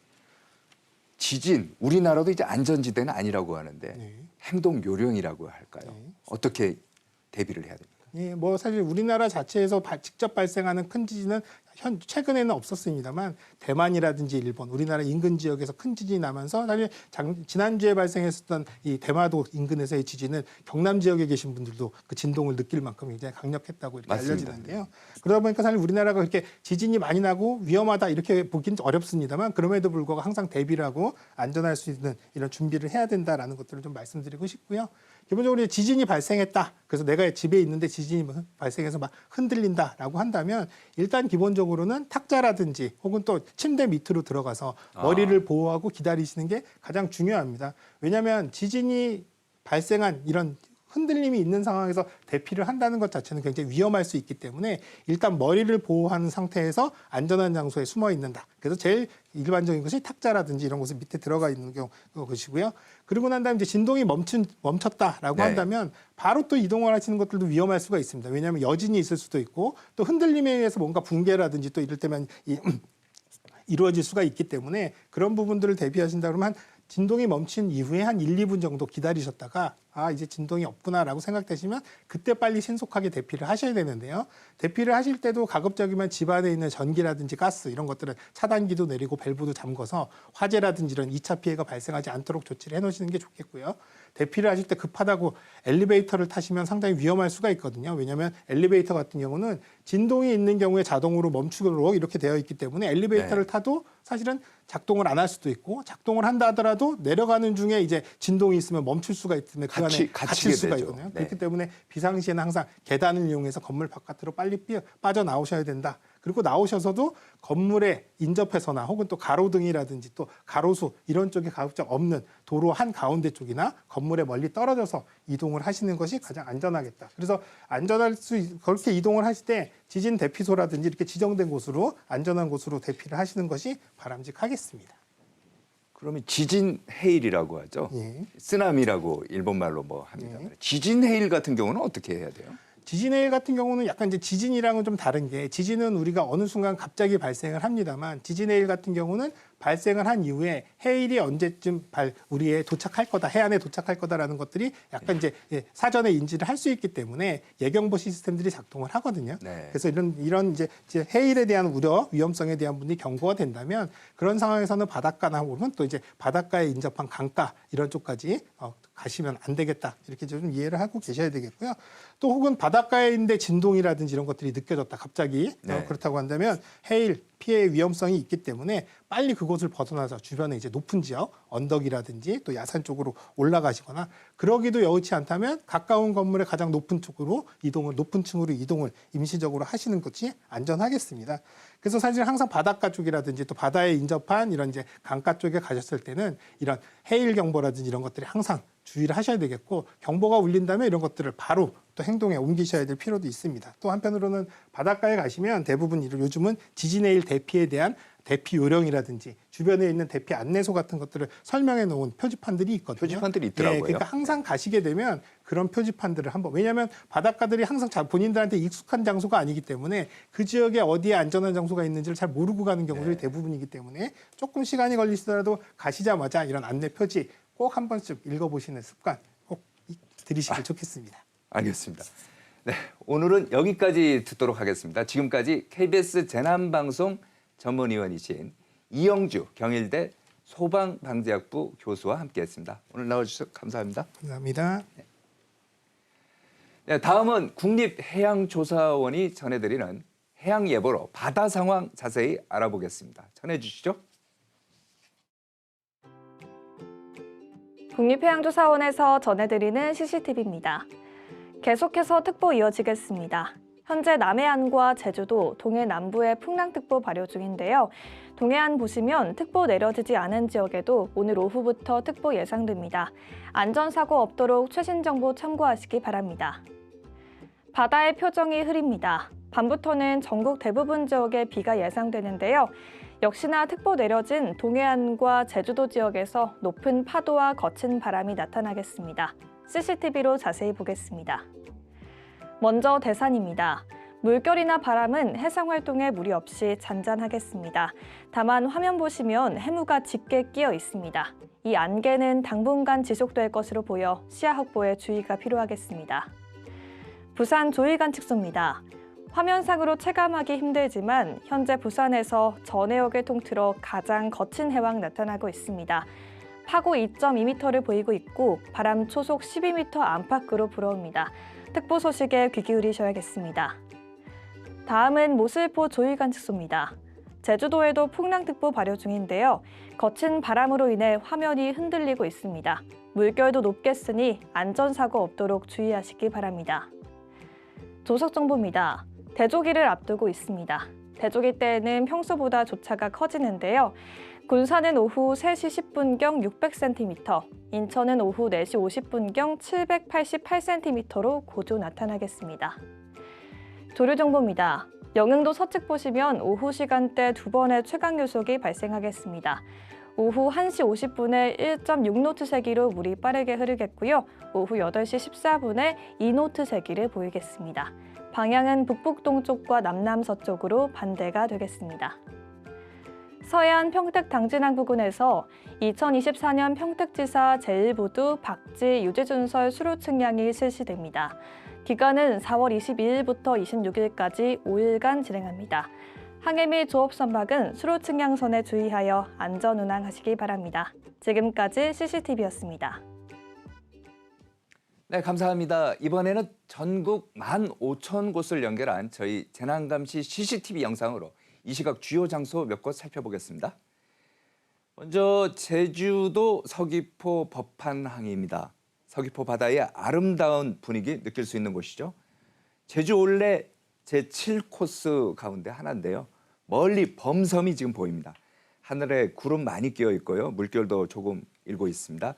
지진, 우리나라도 이제 안전지대는 아니라고 하는데 네. 행동 요령이라고 할까요? 네. 어떻게 대비를 해야 됩니까? 예, 뭐 사실 우리나라 자체에서 직접 발생하는 큰 지진은 최근에는 없었습니다만, 대만이라든지 일본, 우리나라 인근 지역에서 큰 지진이 나면서 사실 지난주에 발생했었던 이 대마도 인근에서의 지진은 경남 지역에 계신 분들도 그 진동을 느낄 만큼 굉장히 강력했다고 이렇게 맞습니다. 알려지는데요. 그러다 보니까 사실 우리나라가 그렇게 지진이 많이 나고 위험하다 이렇게 보기는 어렵습니다만, 그럼에도 불구하고 항상 대비를 하고 안전할 수 있는 이런 준비를 해야 된다라는 것들을 좀 말씀드리고 싶고요. 기본적으로 지진이 발생했다. 그래서 내가 집에 있는데 지진이 발생해서 막 흔들린다라고 한다면, 일단 기본적으로는 탁자라든지 혹은 또 침대 밑으로 들어가서 머리를 보호하고 기다리시는 게 가장 중요합니다. 왜냐하면 지진이 발생한 이런 흔들림이 있는 상황에서 대피를 한다는 것 자체는 굉장히 위험할 수 있기 때문에 일단 머리를 보호하는 상태에서 안전한 장소에 숨어 있는다. 그래서 제일 일반적인 것이 탁자라든지 이런 곳에 밑에 들어가 있는 것이고요. 그리고 난 다음에 이제 진동이 멈췄다라고 한다면 바로 또 이동을 하시는 것들도 위험할 수가 있습니다. 왜냐하면 여진이 있을 수도 있고, 또 흔들림에 의해서 뭔가 붕괴라든지 또 이럴 때면 이루어질 수가 있기 때문에, 그런 부분들을 대비하신다 그러면 진동이 멈춘 이후에 한 1, 2분 정도 기다리셨다가 이제 진동이 없구나라고 생각되시면 그때 빨리 신속하게 대피를 하셔야 되는데요. 대피를 하실 때도 가급적이면 집안에 있는 전기라든지 가스 이런 것들은 차단기도 내리고 밸브도 잠궈서 화재라든지 이런 2차 피해가 발생하지 않도록 조치를 해놓으시는 게 좋겠고요. 대피를 하실 때 급하다고 엘리베이터를 타시면 상당히 위험할 수가 있거든요. 왜냐하면 엘리베이터 같은 경우는 진동이 있는 경우에 자동으로 멈추도록 이렇게 되어 있기 때문에 엘리베이터를 타도 사실은 작동을 안 할 수도 있고, 작동을 한다 하더라도 내려가는 중에 이제 진동이 있으면 멈출 수가 있으면 그 안에 갇힐 수가 있거든요. 그렇기 때문에 비상시에는 항상 계단을 이용해서 건물 바깥으로 빨리 빠져나오셔야 된다. 그리고 나오셔서도 건물에 인접해서나 혹은 또 가로등이라든지 또 가로수 이런 쪽에 가급적 없는 도로 한 가운데 쪽이나 건물에 멀리 떨어져서 이동을 하시는 것이 가장 안전하겠다. 그래서 그렇게 이동을 하실 때 지진 대피소라든지 이렇게 지정된 곳으로, 안전한 곳으로 대피를 하시는 것이 바람직하겠습니다. 그러면 지진 해일이라고 하죠. 예. 쓰나미라고 일본말로 뭐 합니다. 지진 해일 같은 경우는 어떻게 해야 돼요? 지진 해일 같은 경우는 약간 이제 지진이랑은 좀 다른 게, 지진은 우리가 어느 순간 갑자기 발생을 합니다만, 지진 해일 같은 경우는 발생을 한 이후에 해일이 언제쯤 우리에 도착할 거다, 해안에 도착할 거다라는 것들이 약간 이제 사전에 인지를 할 수 있기 때문에 예경보 시스템들이 작동을 하거든요. 네. 그래서 이런 이제 해일에 대한 우려, 위험성에 대한 분이 경고가 된다면 그런 상황에서는 바닷가나 혹은 또 이제 바닷가에 인접한 강가 이런 쪽까지 가시면 안 되겠다. 이렇게 좀 이해를 하고 계셔야 되겠고요. 또 혹은 바닷가에 있는데 진동이라든지 이런 것들이 느껴졌다. 갑자기 네. 그렇다고 한다면 해일 피해의 위험성이 있기 때문에 빨리 그곳을 벗어나서 주변에 이제 높은 지역, 언덕이라든지 또 야산 쪽으로 올라가시거나 그러기도 여의치 않다면 가까운 건물의 가장 높은 쪽으로 높은 층으로 이동을 임시적으로 하시는 것이 안전하겠습니다. 그래서 사실 항상 바닷가 쪽이라든지 또 바다에 인접한 이런 이제 강가 쪽에 가셨을 때는 이런 해일 경보라든지 이런 것들이 항상 주의를 하셔야 되겠고 경보가 울린다면 이런 것들을 바로 또 행동에 옮기셔야 될 필요도 있습니다. 또 한편으로는 바닷가에 가시면 대부분 요즘은 지진해일 대피에 대한 대피 요령이라든지 주변에 있는 대피 안내소 같은 것들을 설명해 놓은 표지판들이 있거든요. 표지판들이 있더라고요. 그러니까 항상 가시게 되면 그런 표지판들을 한번 왜냐하면 바닷가들이 항상 본인들한테 익숙한 장소가 아니기 때문에 그 지역에 어디에 안전한 장소가 있는지를 잘 모르고 가는 경우들이 대부분이기 때문에 조금 시간이 걸리시더라도 가시자마자 이런 안내 표지 꼭 한 번씩 읽어보시는 습관 꼭 들이시길 좋겠습니다. 알겠습니다. 네, 오늘은 여기까지 듣도록 하겠습니다. 지금까지 KBS 재난방송 전문위원이신 이영주 경일대 소방방재학부 교수와 함께했습니다. 오늘 나와주셔서 감사합니다. 감사합니다. 네, 다음은 국립해양조사원이 전해드리는 해양 예보로 바다 상황 자세히 알아보겠습니다. 전해주시죠. 국립해양조사원에서 전해드리는 CCTV입니다. 계속해서 특보 이어지겠습니다. 현재 남해안과 제주도, 동해 남부에 풍랑특보 발효 중인데요. 동해안 보시면 특보 내려지지 않은 지역에도 오늘 오후부터 특보 예상됩니다. 안전사고 없도록 최신 정보 참고하시기 바랍니다. 바다의 표정이 흐립니다. 밤부터는 전국 대부분 지역에 비가 예상되는데요. 역시나 특보 내려진 동해안과 제주도 지역에서 높은 파도와 거친 바람이 나타나겠습니다. CCTV로 자세히 보겠습니다. 먼저 대산입니다. 물결이나 바람은 해상활동에 무리 없이 잔잔하겠습니다. 다만 화면 보시면 해무가 짙게 끼어 있습니다. 이 안개는 당분간 지속될 것으로 보여 시야 확보에 주의가 필요하겠습니다. 부산 조이관측소입니다. 화면상으로 체감하기 힘들지만 현재 부산에서 전해역을 통틀어 가장 거친 해왕 나타나고 있습니다. 파고 2.2m를 보이고 있고 바람 초속 12m 안팎으로 불어옵니다. 특보 소식에 귀 기울이셔야겠습니다. 다음은 모슬포 조이관측소입니다. 제주도에도 풍랑특보 발효 중인데요. 거친 바람으로 인해 화면이 흔들리고 있습니다. 물결도 높겠으니 안전사고 없도록 주의하시기 바랍니다. 조석정보입니다. 대조기를 앞두고 있습니다. 대조기 때에는 평소보다 조차가 커지는데요. 군산은 오후 3시 10분경 600cm, 인천은 오후 4시 50분경 788cm로 고조 나타나겠습니다. 조류정보입니다. 영흥도 서측 보시면 오후 시간대 2번의 최강요속이 발생하겠습니다. 오후 1시 50분에 1.6노트 세기로 물이 빠르게 흐르겠고요. 오후 8시 14분에 2노트 세기를 보이겠습니다. 방향은 북북동쪽과 남남서쪽으로 반대가 되겠습니다. 서해안 평택 당진항 부근에서 2024년 평택지사 제1부두 박지 유지준설 수로 측량이 실시됩니다. 기간은 4월 22일부터 26일까지 5일간 진행합니다. 항해 및 조업 선박은 수로 측량선에 주의하여 안전 운항하시기 바랍니다. 지금까지 CCTV였습니다. 네, 감사합니다. 이번에는 전국 15,000곳을 연결한 저희 재난감시 CCTV 영상으로 이 시각 주요 장소 몇 곳 살펴보겠습니다. 먼저 제주도 서귀포 법한항입니다. 서귀포 바다의 아름다운 분위기 느낄 수 있는 곳이죠. 제주 올레 제7코스 가운데 하나인데요. 멀리 범섬이 지금 보입니다. 하늘에 구름 많이 끼어 있고요. 물결도 조금 일고 있습니다.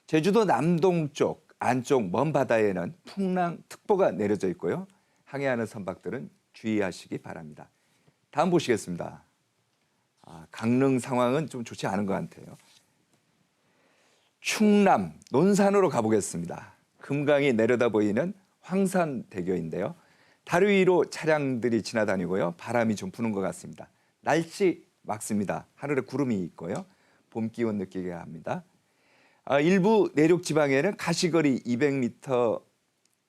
제주도 남동쪽 안쪽 먼 바다에는 풍랑특보가 내려져 있고요. 항해하는 선박들은 주의하시기 바랍니다. 다음 보시겠습니다. 강릉 상황은 좀 좋지 않은 것 같아요. 충남 논산으로 가보겠습니다. 금강이 내려다 보이는 황산대교인데요. 다리 위로 차량들이 지나다니고요. 바람이 좀 부는 것 같습니다. 날씨 맑습니다. 하늘에 구름이 있고요. 봄 기온 느끼게 합니다. 일부 내륙 지방에는 가시거리 200m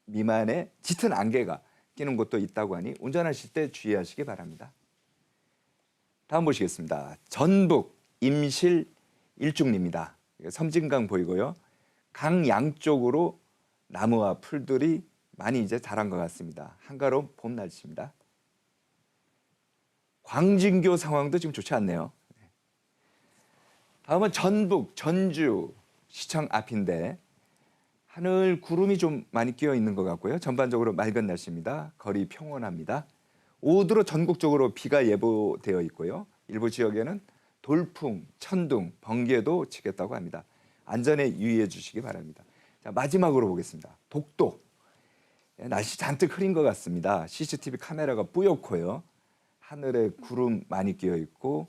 미만의 짙은 안개가 끼는 곳도 있다고 하니 운전하실 때 주의하시기 바랍니다. 다음 보시겠습니다. 전북 임실 일중리입니다. 섬진강 보이고요. 강 양쪽으로 나무와 풀들이 많이 이제 자란 것 같습니다. 한가로운 봄 날씨입니다. 광진교 상황도 지금 좋지 않네요. 다음은 전북 전주 시청 앞인데 하늘 구름이 좀 많이 끼어 있는 것 같고요. 전반적으로 맑은 날씨입니다. 거리 평온합니다. 오후 들어 전국적으로 비가 예보되어 있고요. 일부 지역에는 돌풍, 천둥, 번개도 치겠다고 합니다. 안전에 유의해 주시기 바랍니다. 자, 마지막으로 보겠습니다. 독도. 날씨 잔뜩 흐린 것 같습니다. CCTV 카메라가 뿌옇고요. 하늘에 구름 많이 끼어 있고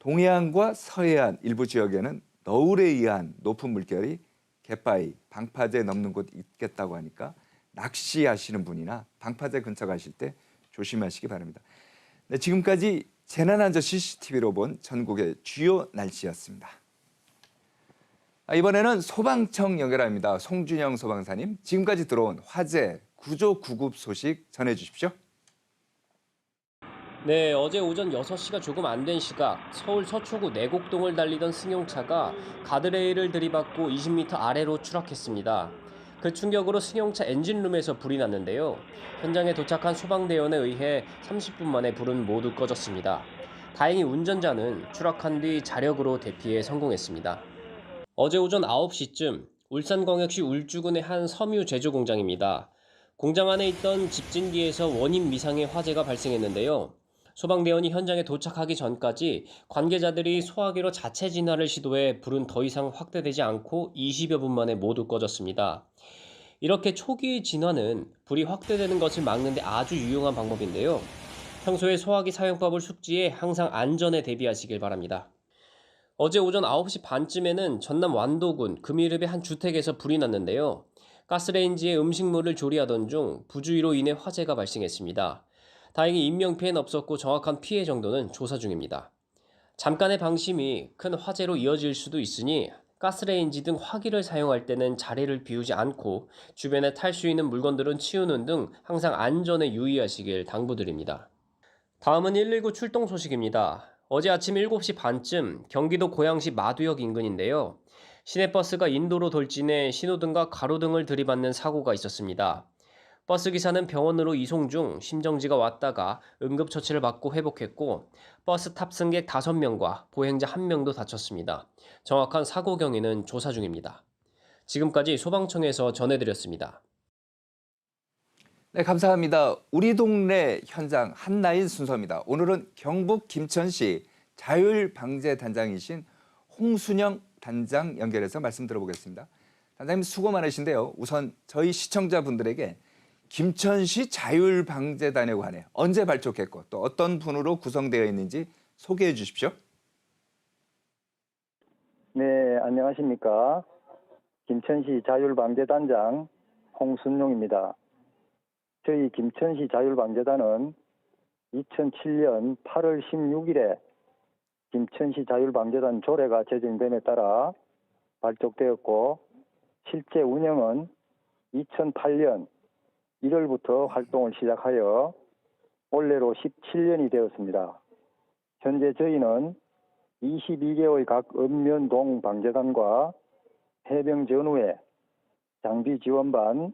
동해안과 서해안 일부 지역에는 너울에 의한 높은 물결이 갯바위, 방파제 넘는 곳 있겠다고 하니까 낚시하시는 분이나 방파제 근처 가실 때 조심하시기 바랍니다. 네, 지금까지 재난안전 CCTV로 본 전국의 주요 날씨였습니다. 이번에는 소방청 연결합니다. 송준영 소방사님, 지금까지 들어온 화재, 구조, 구급 소식 전해주십시오. 네, 어제 오전 6시가 조금 안 된 시각 서울 서초구 내곡동을 달리던 승용차가 가드레일을 들이받고 20m 아래로 추락했습니다. 그 충격으로 승용차 엔진룸에서 불이 났는데요. 현장에 도착한 소방대원에 의해 30분 만에 불은 모두 꺼졌습니다. 다행히 운전자는 추락한 뒤 자력으로 대피에 성공했습니다. 어제 오전 9시쯤 울산광역시 울주군의 한 섬유 제조 공장입니다. 공장 안에 있던 집진기에서 원인 미상의 화재가 발생했는데요. 소방대원이 현장에 도착하기 전까지 관계자들이 소화기로 자체 진화를 시도해 불은 더 이상 확대되지 않고 20여 분 만에 모두 꺼졌습니다. 이렇게 초기 진화는 불이 확대되는 것을 막는 데 아주 유용한 방법인데요. 평소에 소화기 사용법을 숙지해 항상 안전에 대비하시길 바랍니다. 어제 오전 9시 반쯤에는 전남 완도군 금이릅의 한 주택에서 불이 났는데요. 가스레인지에 음식물을 조리하던 중 부주의로 인해 화재가 발생했습니다. 다행히 인명피해는 없었고 정확한 피해 정도는 조사 중입니다. 잠깐의 방심이 큰 화재로 이어질 수도 있으니 가스레인지 등 화기를 사용할 때는 자리를 비우지 않고 주변에 탈 수 있는 물건들은 치우는 등 항상 안전에 유의하시길 당부드립니다. 다음은 119 출동 소식입니다. 어제 아침 7시 반쯤 경기도 고양시 마두역 인근인데요. 시내버스가 인도로 돌진해 신호등과 가로등을 들이받는 사고가 있었습니다. 버스기사는 병원으로 이송 중 심정지가 왔다가 응급처치를 받고 회복했고 버스 탑승객 5명과 보행자 1명도 다쳤습니다. 정확한 사고 경위는 조사 중입니다. 지금까지 소방청에서 전해드렸습니다. 네, 감사합니다. 우리 동네 현장 한나인 순서입니다. 오늘은 경북 김천시 자율방재단장이신 홍순영 단장 연결해서 말씀 들어보겠습니다. 단장님 수고 많으신데요. 우선 저희 시청자분들에게 김천시 자율방재단에 관해 언제 발족했고 또 어떤 분으로 구성되어 있는지 소개해 주십시오. 네, 안녕하십니까. 김천시 자율방재단장 홍순용입니다. 저희 김천시 자율방재단은 2007년 8월 16일에 김천시 자율방재단 조례가 제정됨에 따라 발족되었고 실제 운영은 2008년 1월부터 활동을 시작하여 올해로 17년이 되었습니다. 현재 저희는 22개의 각 읍면동 방재단과 해병 전후회, 장비 지원반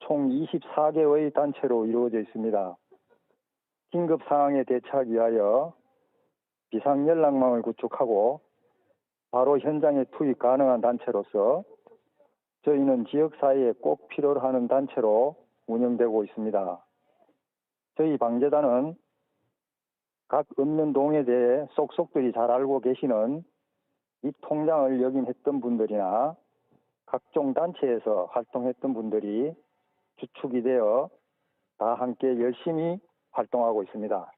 총 24개의 단체로 이루어져 있습니다. 긴급 상황에 대처하기 위하여 비상연락망을 구축하고 바로 현장에 투입 가능한 단체로서 저희는 지역사회에 꼭 필요로 하는 단체로 운영되고 있습니다. 저희 방재단은 각 읍면동에 대해 쏙쏙들이 잘 알고 계시는 이 통장을 역임했던 분들이나 각종 단체에서 활동했던 분들이 주축이 되어 다 함께 열심히 활동하고 있습니다.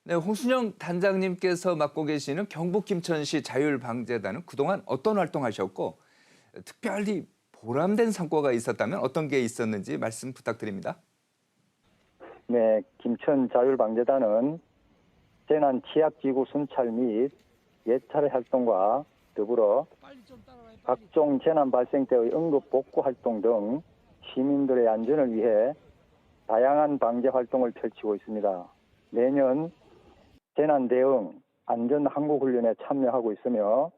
네, 홍순영 단장님께서 맡고 계시는 경북 김천시 자율방재단은 그동안 어떤 활동하셨고 특별히 보람된 성과가 있었다면 어떤 게 있었는지 말씀 부탁드립니다. 네, 김천 자율방재단은 재난취약지구 순찰 및 예찰 활동과 더불어 각종 재난 발생 때의 응급 복구 활동 등 시민들의 안전을 위해 다양한 방제 활동을 펼치고 있습니다. 매년 재난 대응 안전 항구 훈련에 참여하고 있으며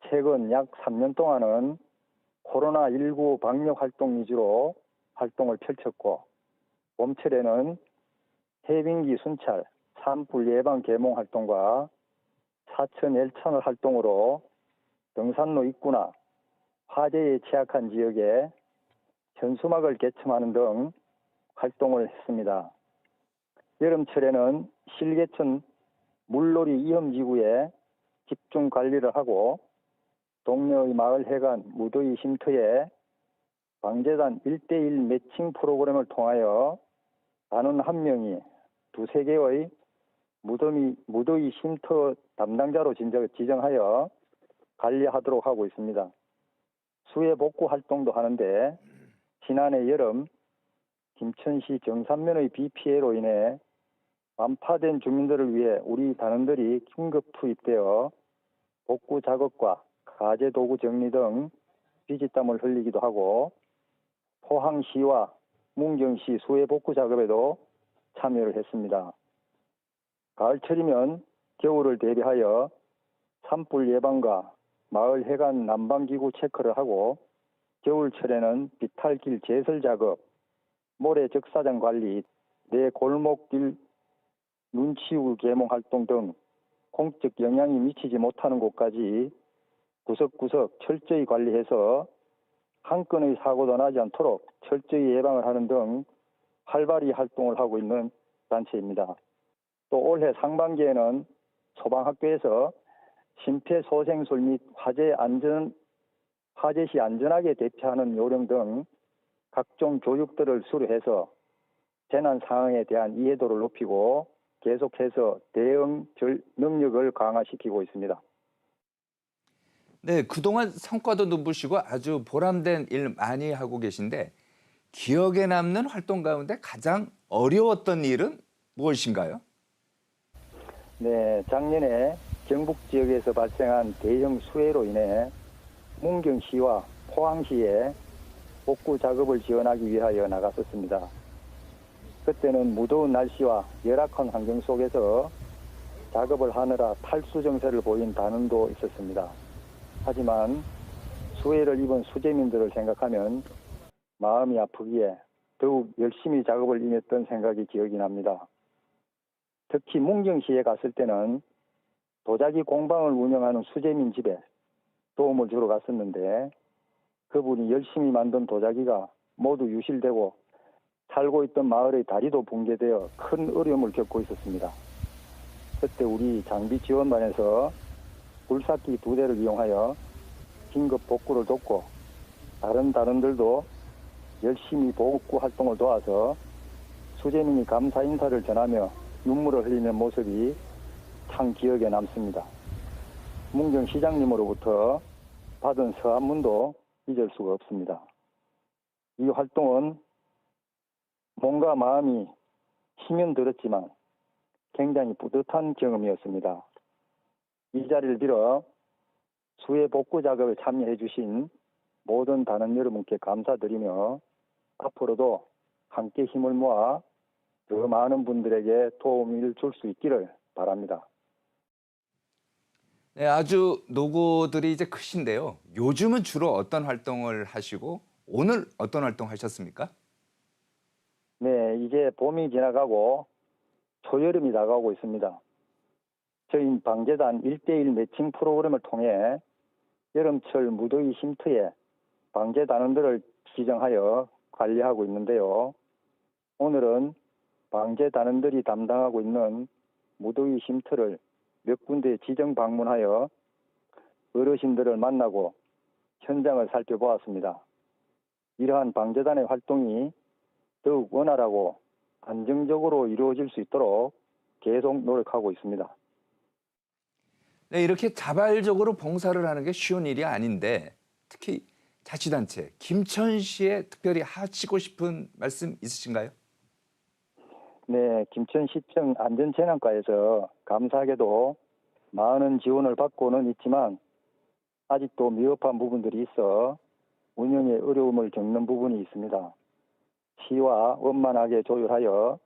최근 약 3년 동안은 코로나19 방역 활동 위주로 활동을 펼쳤고 봄철에는 해빙기 순찰, 산불 예방 계몽 활동과 사천 열차널 활동으로 등산로 입구나 화재에 취약한 지역에 현수막을 개첨하는 등 활동을 했습니다. 여름철에는 실개천 물놀이 위험지구에 집중 관리를 하고 동네의 마을 해관 무더위 쉼터에 방재단 1대1 매칭 프로그램을 통하여 단원 1명이 두세 개의 무더위 쉼터 담당자로 지정하여 관리하도록 하고 있습니다. 수해 복구 활동도 하는데 지난해 여름 김천시 정산면의 비 피해로 인해 완파된 주민들을 위해 우리 단원들이 긴급 투입되어 복구 작업과 가재 도구 정리 등 피지땀을 흘리기도 하고 포항시와 문경시 수해 복구 작업에도 참여를 했습니다. 가을철이면 겨울을 대비하여 산불 예방과 마을 해관 난방기구 체크를 하고 겨울철에는 비탈길 제설 작업, 모래 적사장 관리, 내 골목길 눈치우 계몽 활동 등 공적 영향이 미치지 못하는 곳까지 구석구석 철저히 관리해서 한 건의 사고도 나지 않도록 철저히 예방을 하는 등 활발히 활동을 하고 있는 단체입니다. 또 올해 상반기에는 소방학교에서 심폐소생술 및 화재 시 안전하게 대피하는 요령 등 각종 교육들을 수료해서 재난 상황에 대한 이해도를 높이고 계속해서 대응 능력을 강화시키고 있습니다. 네, 그동안 성과도 눈부시고 아주 보람된 일 많이 하고 계신데 기억에 남는 활동 가운데 가장 어려웠던 일은 무엇인가요? 네, 작년에 경북 지역에서 발생한 대형 수해로 인해 문경시와 포항시에 복구 작업을 지원하기 위하여 나갔었습니다. 그때는 무더운 날씨와 열악한 환경 속에서 작업을 하느라 탈수 증세를 보인 단원도 있었습니다. 하지만 수해를 입은 수재민들을 생각하면 마음이 아프기에 더욱 열심히 작업을 임했던 생각이 기억이 납니다. 특히 문경시에 갔을 때는 도자기 공방을 운영하는 수재민 집에 도움을 주러 갔었는데 그분이 열심히 만든 도자기가 모두 유실되고 살고 있던 마을의 다리도 붕괴되어 큰 어려움을 겪고 있었습니다. 그때 우리 장비지원반에서 굴삭기 2대를 이용하여 긴급 복구를 돕고 다른 단원들도 열심히 복구 활동을 도와서 수재민이 감사 인사를 전하며 눈물을 흘리는 모습이 참 기억에 남습니다. 문경시장님으로부터 받은 서한문도 잊을 수가 없습니다. 이 활동은 몸과 마음이 힘은 들었지만 굉장히 뿌듯한 경험이었습니다. 이 자리를 빌어 수해 복구 작업에 참여해 주신 모든 단원 여러분께 감사드리며 앞으로도 함께 힘을 모아 더 많은 분들에게 도움을 줄 수 있기를 바랍니다. 네, 아주 노고들이 이제 크신데요. 요즘은 주로 어떤 활동을 하시고 오늘 어떤 활동 하셨습니까? 네, 이제 봄이 지나가고 초여름이 다가오고 있습니다. 저희 방재단 1대1 매칭 프로그램을 통해 여름철 무더위 쉼터에 방재단원들을 지정하여 관리하고 있는데요. 오늘은 방재단원들이 담당하고 있는 무더위 쉼터를 몇 군데 지정 방문하여 어르신들을 만나고 현장을 살펴보았습니다. 이러한 방재단의 활동이 더욱 원활하고 안정적으로 이루어질 수 있도록 계속 노력하고 있습니다. 네, 이렇게 자발적으로 봉사를 하는 게 쉬운 일이 아닌데 특히 자치단체 김천시에 특별히 하시고 싶은 말씀 있으신가요? 네, 김천시청 안전재난과에서 감사하게도 많은 지원을 받고는 있지만 아직도 미흡한 부분들이 있어 운영에 어려움을 겪는 부분이 있습니다. 시와 원만하게 조율하여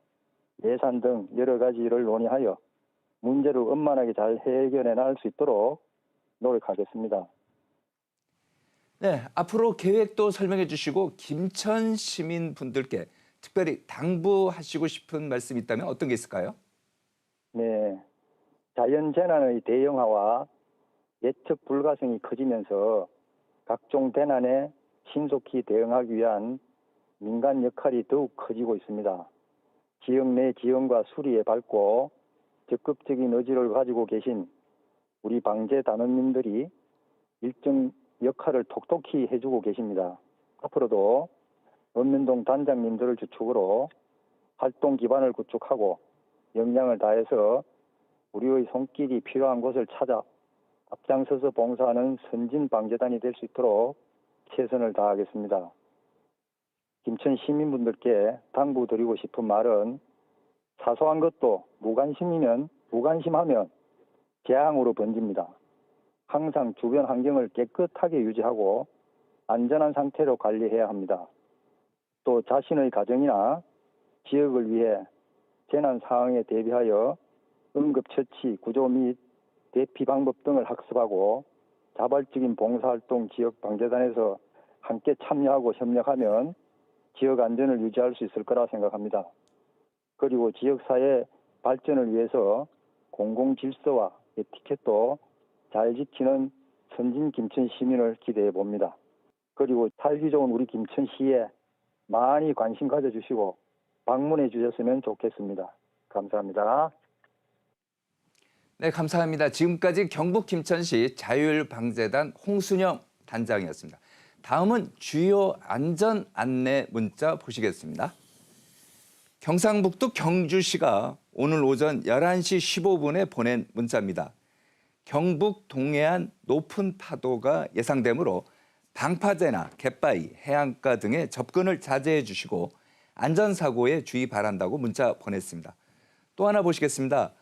예산 등 여러 가지를 논의하여 문제를 원만하게 잘 해결해 나갈 수 있도록 노력하겠습니다. 네, 앞으로 계획도 설명해 주시고 김천 시민분들께 특별히 당부하시고 싶은 말씀이 있다면 어떤 게 있을까요? 네, 자연재난의 대형화와 예측 불가성이 커지면서 각종 재난에 신속히 대응하기 위한 민간 역할이 더욱 커지고 있습니다. 지역 내 지원과 수리에 밝고 적극적인 의지를 가지고 계신 우리 방재 단원님들이 일정 역할을 톡톡히 해주고 계십니다. 앞으로도 읍면동 단장님들을 주축으로 활동 기반을 구축하고 역량을 다해서 우리의 손길이 필요한 곳을 찾아 앞장서서 봉사하는 선진 방재단이 될 수 있도록 최선을 다하겠습니다. 김천 시민분들께 당부드리고 싶은 말은 사소한 것도 무관심하면 재앙으로 번집니다. 항상 주변 환경을 깨끗하게 유지하고 안전한 상태로 관리해야 합니다. 또 자신의 가정이나 지역을 위해 재난 상황에 대비하여 응급처치, 구조 및 대피 방법 등을 학습하고 자발적인 봉사활동 지역 방재단에서 함께 참여하고 협력하면 지역 안전을 유지할 수 있을 거라 생각합니다. 그리고 지역사회 발전을 위해서 공공질서와 에티켓도 잘 지키는 선진 김천 시민을 기대해 봅니다. 그리고 살기 좋은 우리 김천시에 많이 관심 가져주시고 방문해 주셨으면 좋겠습니다. 감사합니다. 네, 감사합니다. 지금까지 경북 김천시 자율방재단 홍순영 단장이었습니다. 다음은 주요 안전 안내 문자 보시겠습니다. 경상북도 경주시가 오늘 오전 11시 15분에 보낸 문자입니다. 경북 동해안 높은 파도가 예상되므로 방파제나 갯바위, 해안가 등의 접근을 자제해 주시고 안전사고에 주의 바란다고 문자 보냈습니다. 또 하나 보시겠습니다.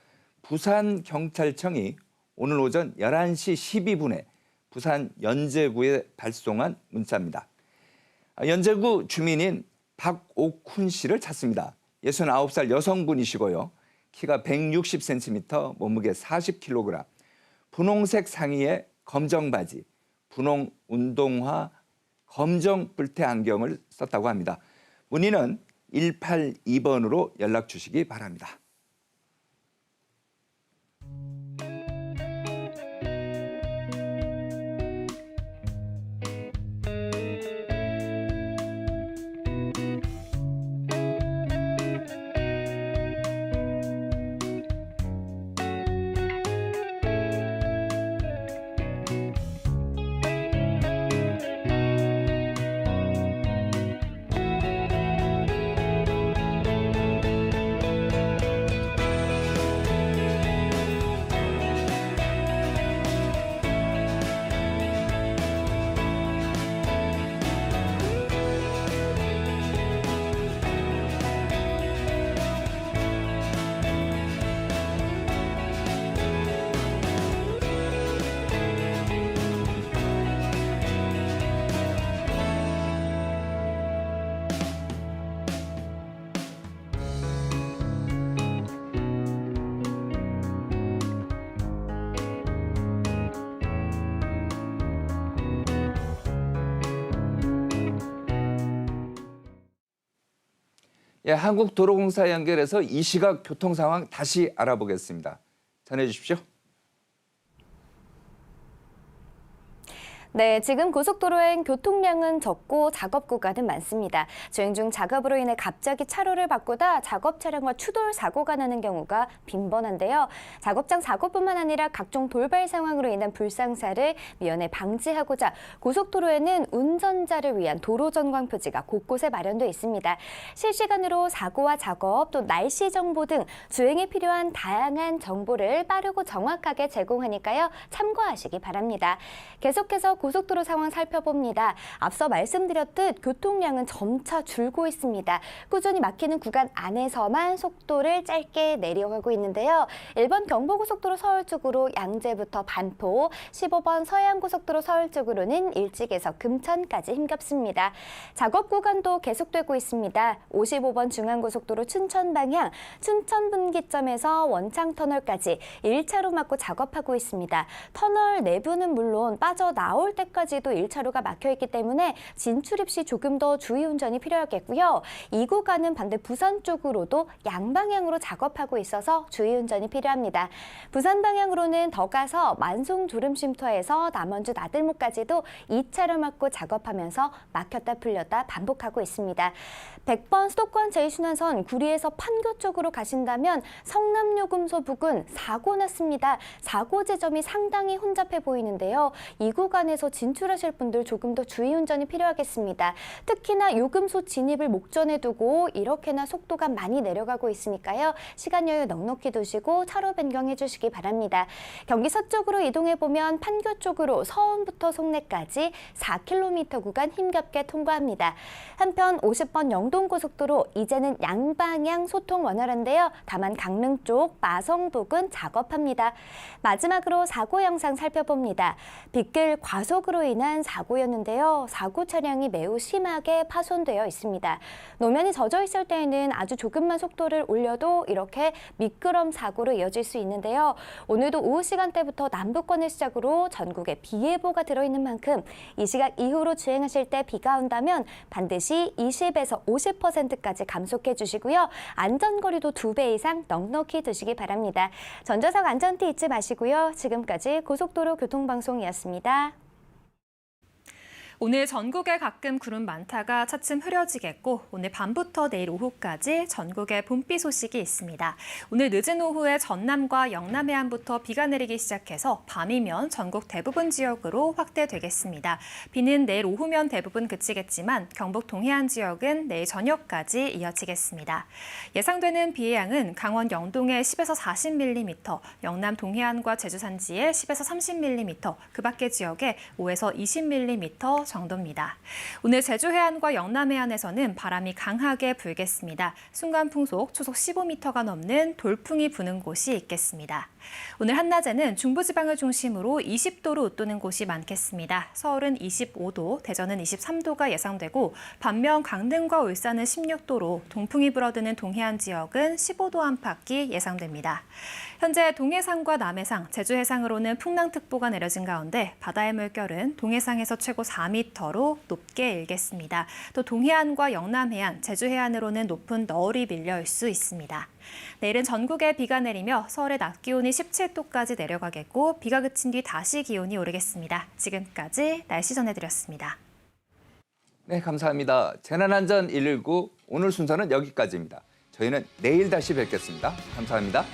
부산경찰청이 오늘 오전 11시 12분에 부산 연제구에 발송한 문자입니다. 연제구 주민인 박옥훈 씨를 찾습니다. 69살 여성분이시고요. 키가 160cm, 몸무게 40kg, 분홍색 상의에 검정 바지, 분홍 운동화, 검정 뿔테 안경을 썼다고 합니다. 문의는 182번으로 연락 주시기 바랍니다. 예, 한국도로공사 연결해서 이 시각 교통 상황 다시 알아보겠습니다. 전해주십시오. 네, 지금 고속도로엔 교통량은 적고 작업 구간은 많습니다. 주행 중 작업으로 인해 갑자기 차로를 바꾸다 작업 차량과 추돌 사고가 나는 경우가 빈번한데요. 작업장 사고뿐만 아니라 각종 돌발 상황으로 인한 불상사를 미연에 방지하고자 고속도로에는 운전자를 위한 도로 전광 표지가 곳곳에 마련돼 있습니다. 실시간으로 사고와 작업, 또 날씨 정보 등 주행에 필요한 다양한 정보를 빠르고 정확하게 제공하니까요. 참고하시기 바랍니다. 계속해서 고속도로 상황 살펴봅니다. 앞서 말씀드렸듯 교통량은 점차 줄고 있습니다. 꾸준히 막히는 구간 안에서만 속도를 짧게 내려가고 있는데요. 1번 경부고속도로 서울 쪽으로 양재부터 반포, 15번 서해안고속도로 서울 쪽으로는 일찍에서 금천까지 힘겹습니다. 작업 구간도 계속되고 있습니다. 55번 중앙고속도로 춘천 방향, 춘천 분기점에서 원창터널까지 1차로 막고 작업하고 있습니다. 터널 내부는 물론 빠져나올 때까지도 1차로가 막혀있기 때문에 진출입 시 조금 더 주의 운전이 필요하겠고요. 이 구간은 반대 부산 쪽으로도 양방향으로 작업하고 있어서 주의 운전이 필요합니다. 부산 방향으로는 더 가서 만송졸음쉼터에서 남원주 나들목까지도 2차로 막고 작업하면서 막혔다 풀렸다 반복하고 있습니다. 100번 수도권 제2순환선 구리에서 판교 쪽으로 가신다면 성남요금소 부근 사고 났습니다. 사고 지점이 상당히 혼잡해 보이는데요. 이 구간에서 진출하실 분들 조금 더 주의 운전이 필요하겠습니다. 특히나 요금소 진입을 목전에 두고 이렇게나 속도가 많이 내려가고 있으니까요. 시간 여유 넉넉히 두시고 차로 변경해 주시기 바랍니다. 경기 서쪽으로 이동해 보면 판교 쪽으로 서운부터 송내까지 4km 구간 힘겹게 통과합니다. 한편 50번 영동고속도로 이제는 양방향 소통 원활한데요. 다만 강릉 쪽 마성 부근 작업합니다. 마지막으로 사고 영상 살펴봅니다. 빗길 과속으로 인한 사고였는데요. 사고 차량이 매우 심하게 파손되어 있습니다. 노면이 젖어 있을 때에는 아주 조금만 속도를 올려도 이렇게 미끄럼 사고로 이어질 수 있는데요. 오늘도 오후 시간대부터 남부권을 시작으로 전국에 비 예보가 들어있는 만큼 이 시각 이후로 주행하실 때 비가 온다면 반드시 20에서 50%까지 감속해 주시고요. 안전거리도 2배 이상 넉넉히 두시기 바랍니다. 전좌석 안전띠 잊지 마시고요. 지금까지 고속도로 교통방송이었습니다. 오늘 전국에 가끔 구름 많다가 차츰 흐려지겠고 오늘 밤부터 내일 오후까지 전국에 봄비 소식이 있습니다. 오늘 늦은 오후에 전남과 영남 해안부터 비가 내리기 시작해서 밤이면 전국 대부분 지역으로 확대되겠습니다. 비는 내일 오후면 대부분 그치겠지만 경북 동해안 지역은 내일 저녁까지 이어지겠습니다. 예상되는 비의 양은 강원 영동에 10에서 40mm, 영남 동해안과 제주 산지에 10에서 30mm, 그 밖의 지역에 5에서 20mm 정도입니다. 오늘 제주 해안과 영남 해안에서는 바람이 강하게 불겠습니다. 순간 풍속 초속 15m가 넘는 돌풍이 부는 곳이 있겠습니다. 오늘 한낮에는 중부지방을 중심으로 20도로 웃도는 곳이 많겠습니다. 서울은 25도, 대전은 23도가 예상되고 반면 강릉과 울산은 16도로 동풍이 불어드는 동해안 지역은 15도 안팎이 예상됩니다. 현재 동해상과 남해상, 제주 해상으로는 풍랑특보가 내려진 가운데 바다의 물결은 동해상에서 최고 4m로 높게 일겠습니다. 또 동해안과 영남 해안, 제주 해안으로는 높은 너울이 밀려올 수 있습니다. 내일은 전국에 비가 내리며 서울의 낮 기온이 17도까지 내려가겠고 비가 그친 뒤 다시 기온이 오르겠습니다. 지금까지 날씨 전해드렸습니다. 네, 감사합니다. 재난안전 119 오늘 순서는 여기까지입니다. 저희는 내일 다시 뵙겠습니다. 감사합니다.